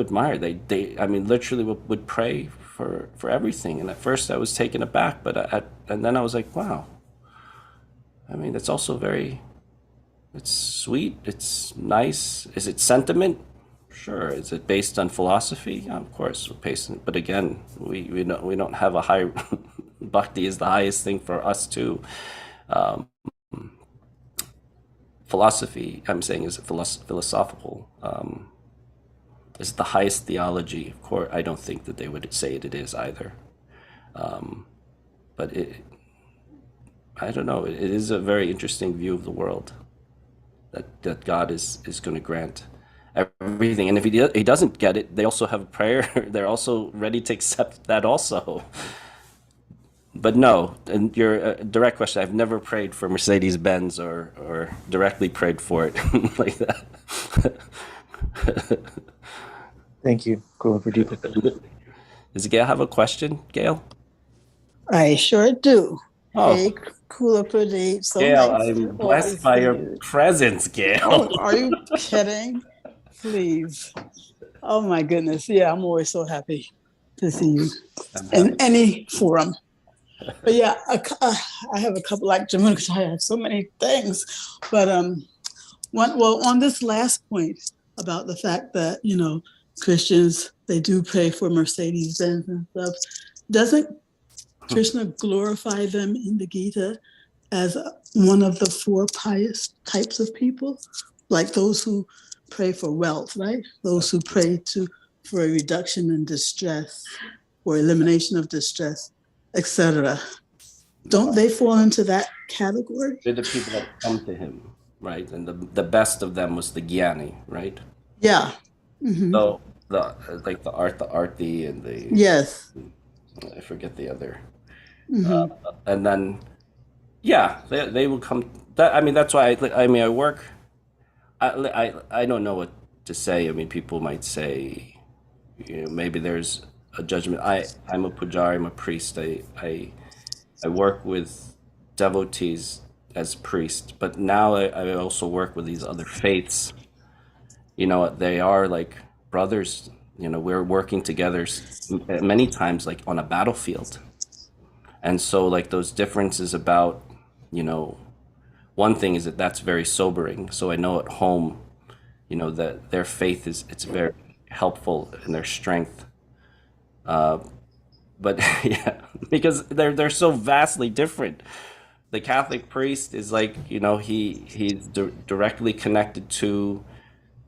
admire. They I mean, literally would pray for everything. And at first I was taken aback, and then I was like, wow. I mean, that's also it's sweet, it's nice. Is it sentiment? Sure. Is it based on philosophy? Yeah, of course, we're based on, but again, we don't have a high, bhakti is the highest thing for us too. philosophy, I'm saying, is philosophical. Is the highest theology. Of course, I don't think that they would say it is either. But I don't know. It is a very interesting view of the world. That God is going to grant everything, and if he doesn't get it, they also have a prayer. They're also ready to accept that also. But no, and your direct question, I've never prayed for Mercedes-Benz or directly prayed for it like that. Thank you, Kula Pradipa. Does Gail have a question, Gail? I sure do. Oh. Hey, Kula Pradeep. So Gail, nice I'm to blessed always by see your you. presence, Gail. Oh, are you kidding? Please. Oh my goodness. Yeah, I'm always so happy to see you in any forum. But yeah, I have a couple, like Jamuna, because I have so many things. But on this last point about the fact that, Christians, they do pray for Mercedes-Benz and stuff. Doesn't Krishna glorify them in the Gita as one of the 4 pious types of people? Like those who pray for wealth, right? Those who pray for a reduction in distress or elimination of distress, etc. Don't they fall into that category? They're the people that come to him, right? And the best of them was the Gyani, right? Yeah. Mm-hmm. So the Arti and the yes, I forget the other, mm-hmm. And then they will come. That's why I work. I don't know what to say. I mean, people might say, maybe there's a judgment. I'm a pujari, I'm a priest. I work with devotees as priest, but now I also work with these other faiths. They are like brothers. We're working together many times, like on a battlefield. And so like those differences about, one thing is that's very sobering. So I know at home, that their faith it's very helpful in their strength. But yeah, because they're so vastly different. The Catholic priest is like, he's directly connected to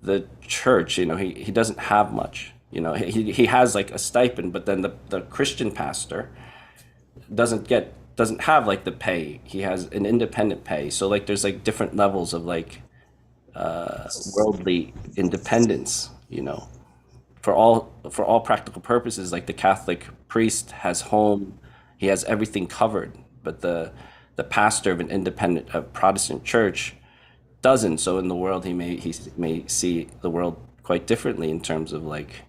the church. He doesn't have much. He has like a stipend, but then the Christian pastor doesn't have like the pay. He has an independent pay. So like there's like different levels of like worldly independence. For all practical purposes, like the Catholic priest has home, he has everything covered, but the pastor of an independent Protestant church doesn't. So in the world, he may see the world quite differently in terms of like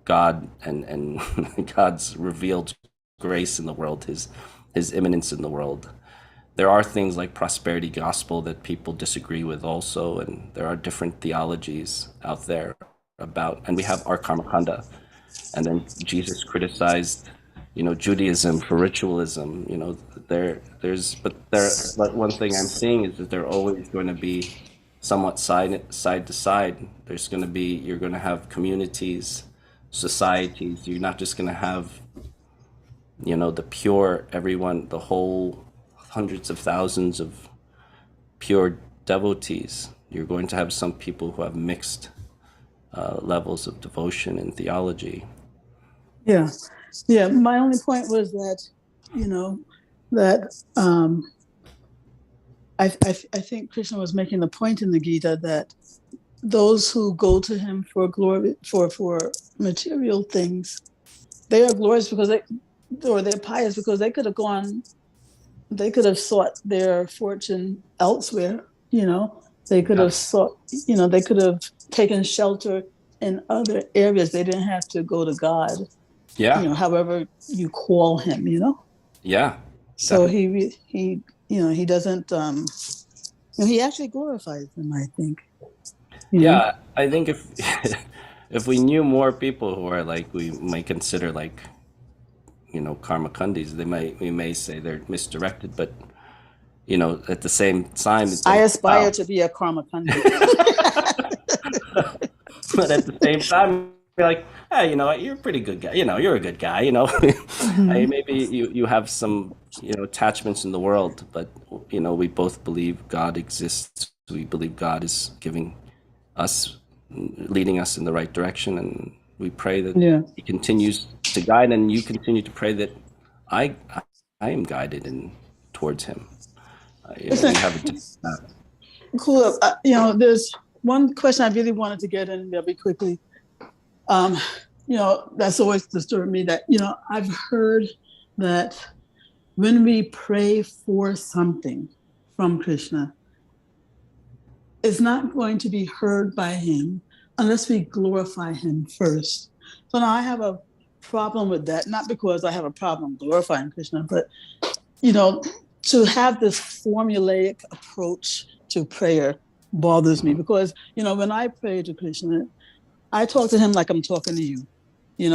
God and God's revealed grace in the world, his immanence in the world. There are things like prosperity gospel that people disagree with also, and there are different theologies out there about, and we have our karma kanda, and then Jesus criticized Judaism for ritualism. But one thing I'm seeing is that they're always going to be somewhat side to side. You're going to have communities, societies. You're not just going to have the pure, everyone, the whole hundreds of thousands of pure devotees. You're going to have some people who have mixed levels of devotion and theology. Yeah. My only point was that, I think Krishna was making the point in the Gita that those who go to him for glory, for material things, they are glorious because they're pious because they could have sought their fortune elsewhere. They could have sought, they could have taken shelter in other areas. They didn't have to go to God. Yeah. However you call him, Yeah. So he doesn't, he actually glorifies them, I think. Yeah, I think if we knew more people who are like, we might consider like, karma kandis, we may say they're misdirected, but at the same time, I aspire to be a karma kandi. But at the same time, you're like, hey, you know what? You're a pretty good guy. You're a good guy. Mm-hmm. Maybe you have some attachments in the world, but we both believe God exists we believe God is giving us, leading us in the right direction, and we pray that He continues to guide, and you continue to pray that I am guided towards Him. Listen, we have cool. There's one question I really wanted to get in very quickly. That's always disturbed me, that, I've heard that when we pray for something from Krishna, it's not going to be heard by Him unless we glorify Him first. So now I have a problem with that, not because I have a problem glorifying Krishna, but, to have this formulaic approach to prayer bothers me, because, when I pray to Krishna, I talk to Him like I'm talking to you,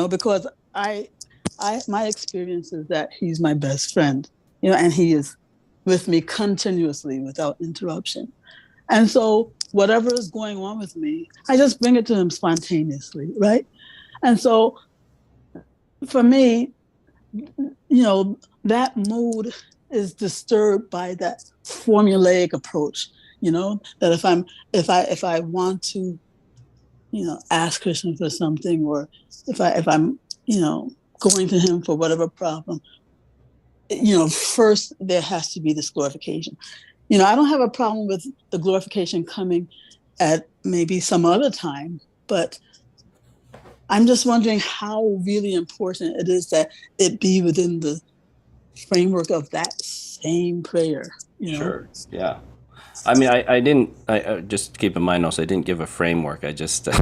because my experience is that He's my best friend, and He is with me continuously without interruption. And so whatever is going on with me, I just bring it to Him spontaneously, right? And so for me, that mood is disturbed by that formulaic approach, that if I want to, ask Krishna for something, or if I'm, going to Him for whatever problem, first there has to be this glorification. I don't have a problem with the glorification coming at maybe some other time, but I'm just wondering how really important it is that it be within the framework of that same prayer. Sure. Yeah. I mean, I didn't. I just keep in mind also, I didn't give a framework. I just. No,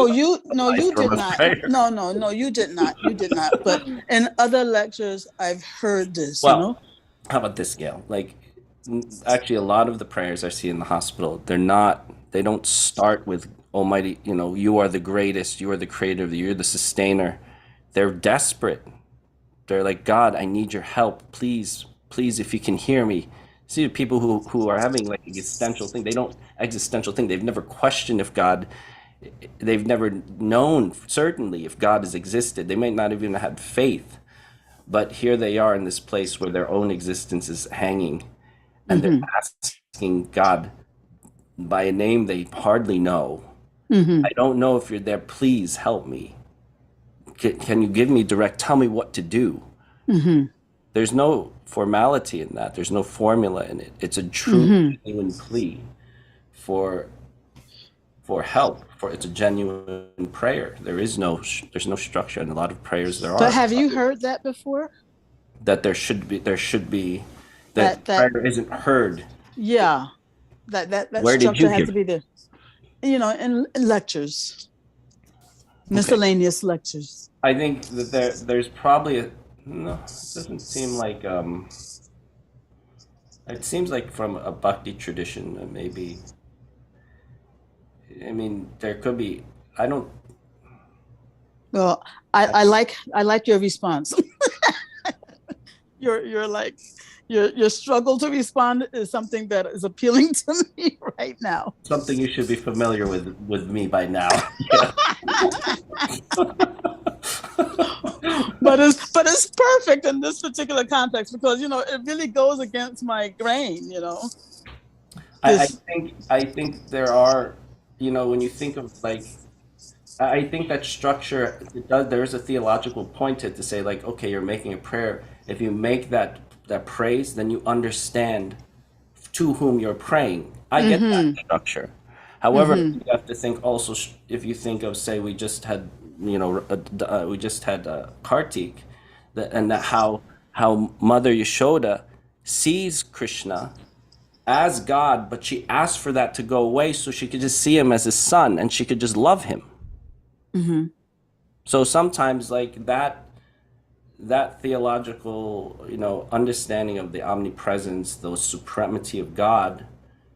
you did not. No, you did not. You did not. But in other lectures, I've heard this. Well, how about this, Gail? Like, actually, a lot of the prayers I see in the hospital, they don't start with Almighty. You are the greatest. You are the creator. You're the sustainer. They're desperate. They're like, God, I need your help. Please, if you can hear me. See, people who are having like existential thing, they've never questioned if God, they've never known certainly if God has existed. They might not even have had faith, but here they are in this place where their own existence is hanging, and they're asking God by a name they hardly know. I don't know if you're there. Please help me. Can you give me tell me what to do? There's no formality in that. There's no formula in it. It's a true genuine plea for help. It's a genuine prayer. There's no structure in a lot of prayers. But have you heard that before? That there should be that prayer isn't heard. Yeah, that Where structure has to be there. In lectures, miscellaneous lectures. I think that there's probably no. It doesn't seem like it seems like from a bhakti tradition, maybe. I mean, there could be. I don't. Well, I like your response. Your struggle to respond is something that is appealing to me right now. Something you should be familiar with me by now. But it's perfect in this particular context, because it really goes against my grain. I think there are, when you think of like, I think that structure, there is a theological point to say like, okay, you're making a prayer. If you make that praise, then you understand to whom you're praying. I get that structure. However, you have to think also, if you think of, say, we just had Kartik, and that how Mother Yashoda sees Krishna as God, but she asked for that to go away so she could just see him as his son and she could just love him. So sometimes like that theological, understanding of the omnipresence, the supremacy of God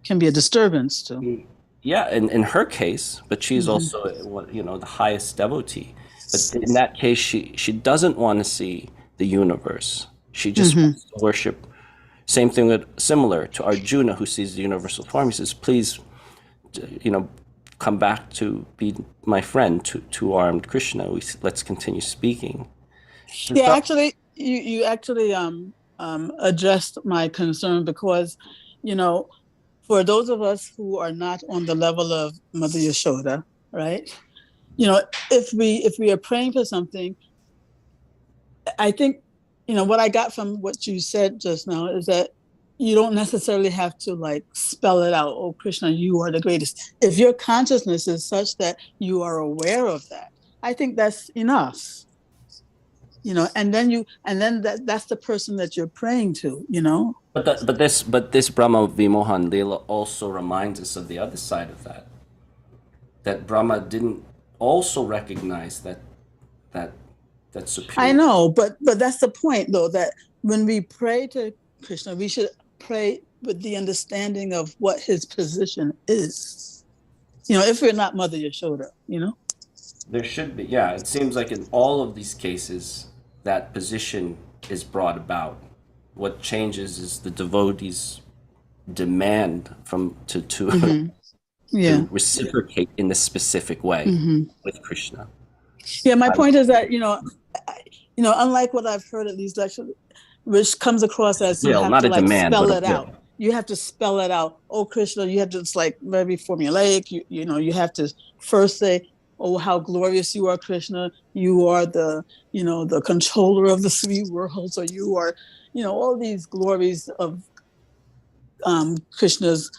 can be a disturbance too. Yeah, in her case, but she's also, the highest devotee. But in that case, she doesn't want to see the universe. She just wants to worship. Same thing similar to Arjuna, who sees the universal form. He says, please, come back to be my friend, two-armed Krishna. Let's continue speaking. Yeah, actually, you actually addressed my concern, because, for those of us who are not on the level of Mother Yashoda, right? You know, if we are praying for something, I think, you know, what I got from what you said just now is that you don't necessarily have to like spell it out. Oh, Krishna, you are the greatest. If your consciousness is such that you are aware of that, I think that's enough. You know, and then that's the person that you're praying to, you know. But this Brahma Vimohan Lila also reminds us of the other side of that. That Brahma didn't also recognize that superior. I know, but that's the point, though, that when we pray to Krishna, we should pray with the understanding of what his position is. You know, if we're not Mother Yashoda, you know? There should be, yeah. It seems like in all of these cases, that position is brought about. What changes is the devotee's demand to reciprocate in a specific way with Krishna. Yeah, my point is that, you know, unlike what I've heard at these lectures, which comes across as you have to like spell it out. You have to spell it out. Oh, Krishna, you have to, it's like very formulaic. You know, you have to first say, oh, how glorious you are, Krishna. You are the, you know, the controller of the three worlds, or you are, you know, all these glories of Krishna's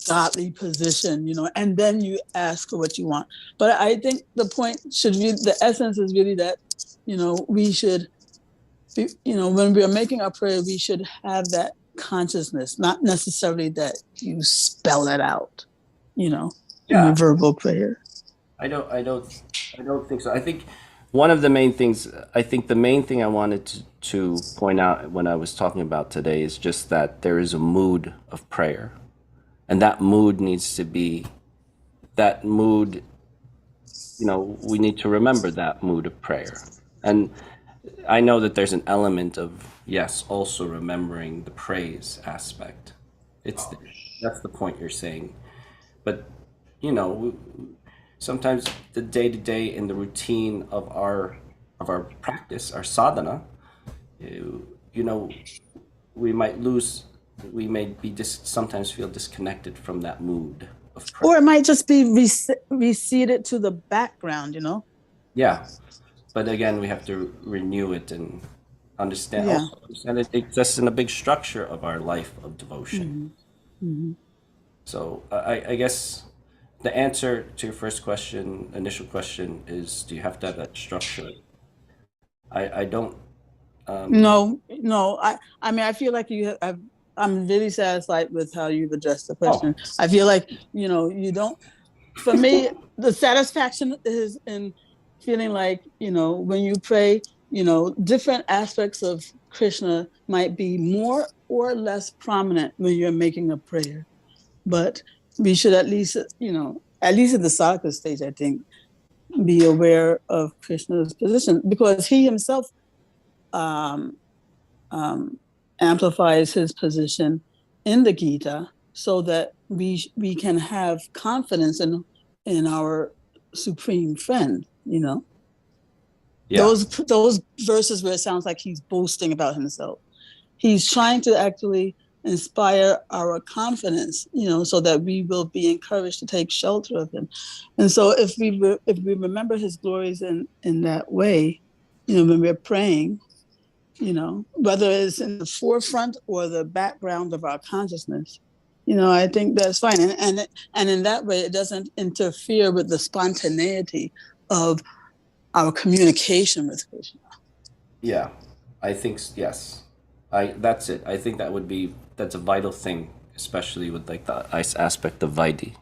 godly position, you know, and then you ask for what you want. But I think the point should be, the essence is really that, you know, we should, you know, when we are making our prayer, we should have that consciousness, not necessarily that you spell it out, you know, in a verbal prayer. I don't think so. I think one of the main things, the main thing I wanted to point out when I was talking about today is just that there is a mood of prayer. And that mood needs to be, that mood, you know, we need to remember that mood of prayer. And I know that there's an element of, yes, also remembering the praise aspect. That's the point you're saying. But, you know, sometimes the day-to-day in the routine of our practice, our sadhana, you know, we may be sometimes feel disconnected from that mood of prayer. Or it might just be receded to the background, you know? Yeah. But again, we have to renew it and understand. Yeah. Also understand it exists in a big structure of our life of devotion. Mm-hmm. So I guess the answer to your first question, initial question, is do you have to have that structure? I don't. No. I mean, I feel like I'm really satisfied with how you've addressed the question. Oh. I feel like, you know, you don't, for me, the satisfaction is in feeling like, you know, when you pray, you know, different aspects of Krishna might be more or less prominent when you're making a prayer. But we should at least, you know, at least at the sadhaka stage, I think, be aware of Krishna's position, because he himself amplifies his position in the Gita so that we can have confidence in our supreme friend, you know. Yeah. Those verses where it sounds like he's boasting about himself, he's trying to actually inspire our confidence, you know, so that we will be encouraged to take shelter of him. And so if we remember his glories in that way, you know, when we're praying, you know, whether it's in the forefront or the background of our consciousness, you know, I think that's fine. And in that way, it doesn't interfere with the spontaneity of our communication with Krishna. Yeah, I think, yes. That's it. I think that's a vital thing, especially with like the aspect of Vaidhi.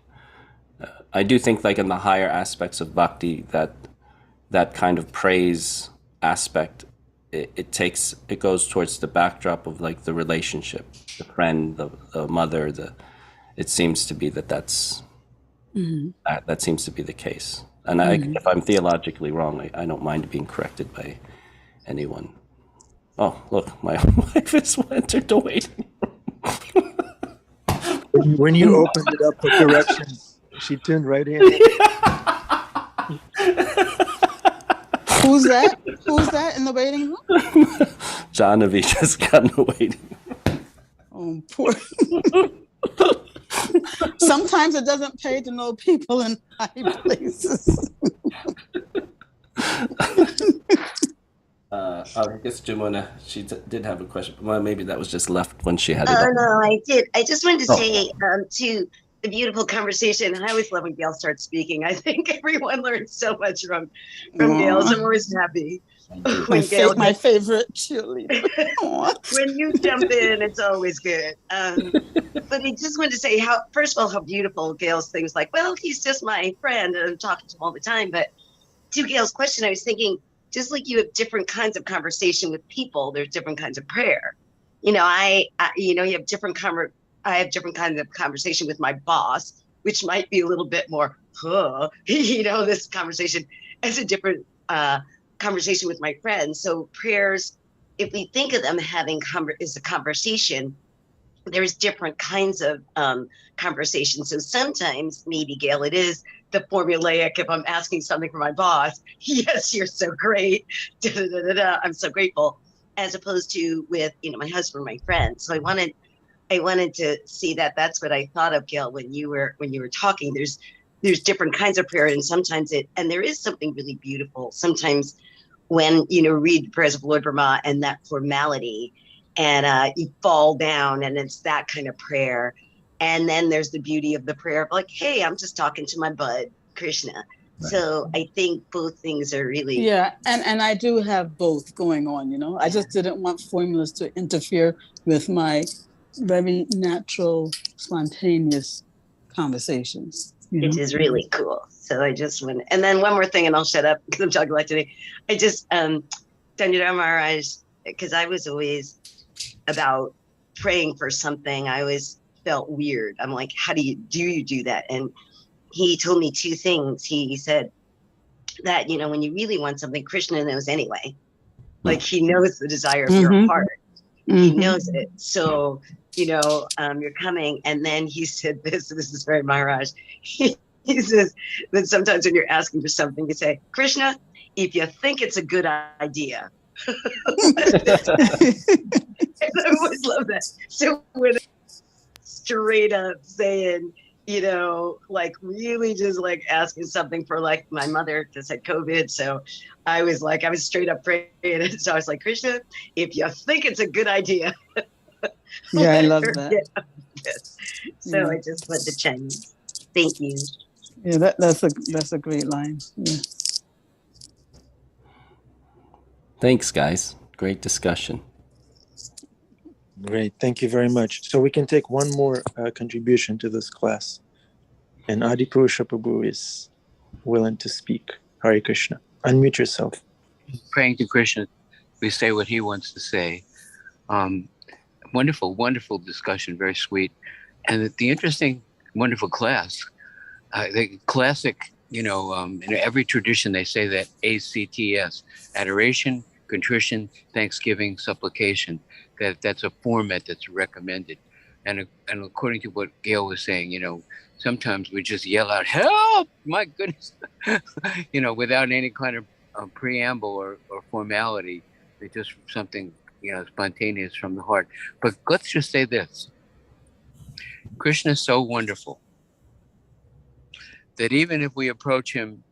I do think like in the higher aspects of bhakti, that kind of praise aspect, it goes towards the backdrop of like the relationship, the friend, the mother, it seems to be that's that seems to be the case. And if I'm theologically wrong, I don't mind being corrected by anyone. Oh, look, my wife has entered the waiting room. When you opened it up for correction, she tuned right in. Who's that? Who's that in the waiting room? Jahnavi just got in the waiting room. Oh, poor. Sometimes it doesn't pay to know people in high places. I guess Jimona, she did have a question. Well, maybe that was just left when she had it Oh up. no, I did. I just wanted to Oh. say to the beautiful conversation. I always love when Gail starts speaking. I think everyone learns so much from Gail. So I'm always happy when Gail My favorite cheerleader. when you jump in, it's always good. But I just wanted to say how, first of all, how beautiful Gail's things like, well, he's just my friend and I'm talking to him all the time. But to Gail's question, I was thinking, just like you have different kinds of conversation with people, there's different kinds of prayer. You know, you have different I have different kinds of conversation with my boss, which might be a little bit more, this conversation as a different conversation with my friends. So prayers, if we think of them having is a conversation, there's different kinds of conversations. So sometimes, maybe Gail, it is the formulaic. If I'm asking something from my boss, yes, you're so great. I'm so grateful. As opposed to with my husband, my friend. So I wanted to see that. That's what I thought of, Gail, when you were talking. There's different kinds of prayer, and sometimes and there is something really beautiful. Sometimes when read the prayers of Lord Brahma and that formality, and you fall down, and it's that kind of prayer. And then there's the beauty of the prayer of like, hey, I'm just talking to my bud, Krishna. Right. So I think both things are really... Yeah, and I do have both going on, I just didn't want formulas to interfere with my very natural, spontaneous conversations. It is really cool. So I just went, and then one more thing, and I'll shut up because I'm talking like today. I just, Danyadhar Maharaj, because I was always about praying for something. I always felt weird. I'm like, how do you do that? And he told me two things. He said that, when you really want something, Krishna knows anyway. Like he knows the desire of your heart. He knows it. So, you're coming. And then he said this is very Maharaj. He says that sometimes when you're asking for something, you say, Krishna, if you think it's a good idea. I always love that. So when straight up saying, like really just like asking something for like my mother just had COVID. So I was straight up praying. And so I was like, Krishna, if you think it's a good idea. Yeah, I love that. So yeah. I just put the Chinese. Thank you. Yeah, that's a great line. Yeah. Thanks, guys. Great discussion. Great. Thank you very much. So we can take one more contribution to this class. And Adipurusha Prabhu is willing to speak. Hare Krishna. Unmute yourself. Praying to Krishna, we say what he wants to say. Wonderful, wonderful discussion. Very sweet. And the interesting, wonderful class. The classic, in every tradition, they say that ACTS, adoration, contrition, thanksgiving, supplication, that's a format that's recommended. And according to what Gail was saying, sometimes we just yell out, help, my goodness, without any kind of preamble or formality. It's just something, spontaneous from the heart. But let's just say this. Krishna is so wonderful that even if we approach him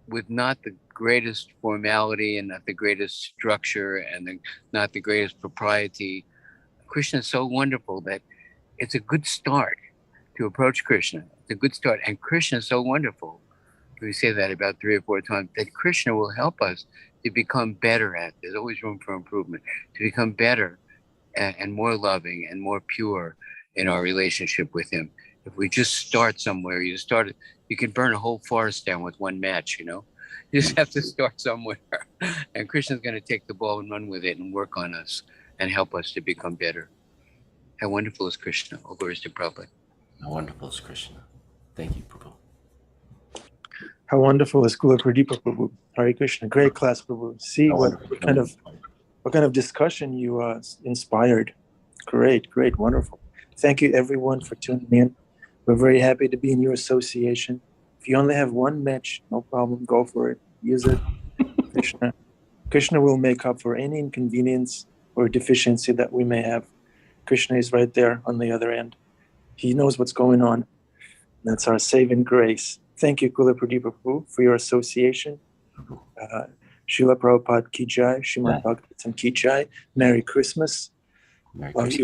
with not the greatest formality and not the greatest structure and not the greatest propriety, Krishna is so wonderful that it's a good start to approach Krishna. It's a good start. And Krishna is so wonderful, we say that about 3 or 4 times, that Krishna will help us to become better at, there's always room for improvement, to become better and more loving and more pure in our relationship with him. If we just start somewhere, you can burn a whole forest down with one match, You just have to start somewhere. And Krishna's going to take the ball and run with it and work on us and help us to become better. How wonderful is Krishna? All glories to Prabhupada. How wonderful is Krishna. Thank you, Prabhu. How wonderful is Kula Pradipa Prabhu. Hare Krishna. Great class, Prabhu. See what kind of discussion you inspired. Great, wonderful. Thank you everyone for tuning in. We're very happy to be in your association. If you only have one match, no problem, go for it. Use it. Krishna will make up for any inconvenience or deficiency that we may have. Krishna is right there on the other end. He knows what's going on. That's our saving grace. Thank you, Kula Pradipa Prabhu, for your association. Srila Prabhupada Ki Jai, Srimad Bhagavatam Ki Jai. Merry Christmas. Merry Well, Christmas. you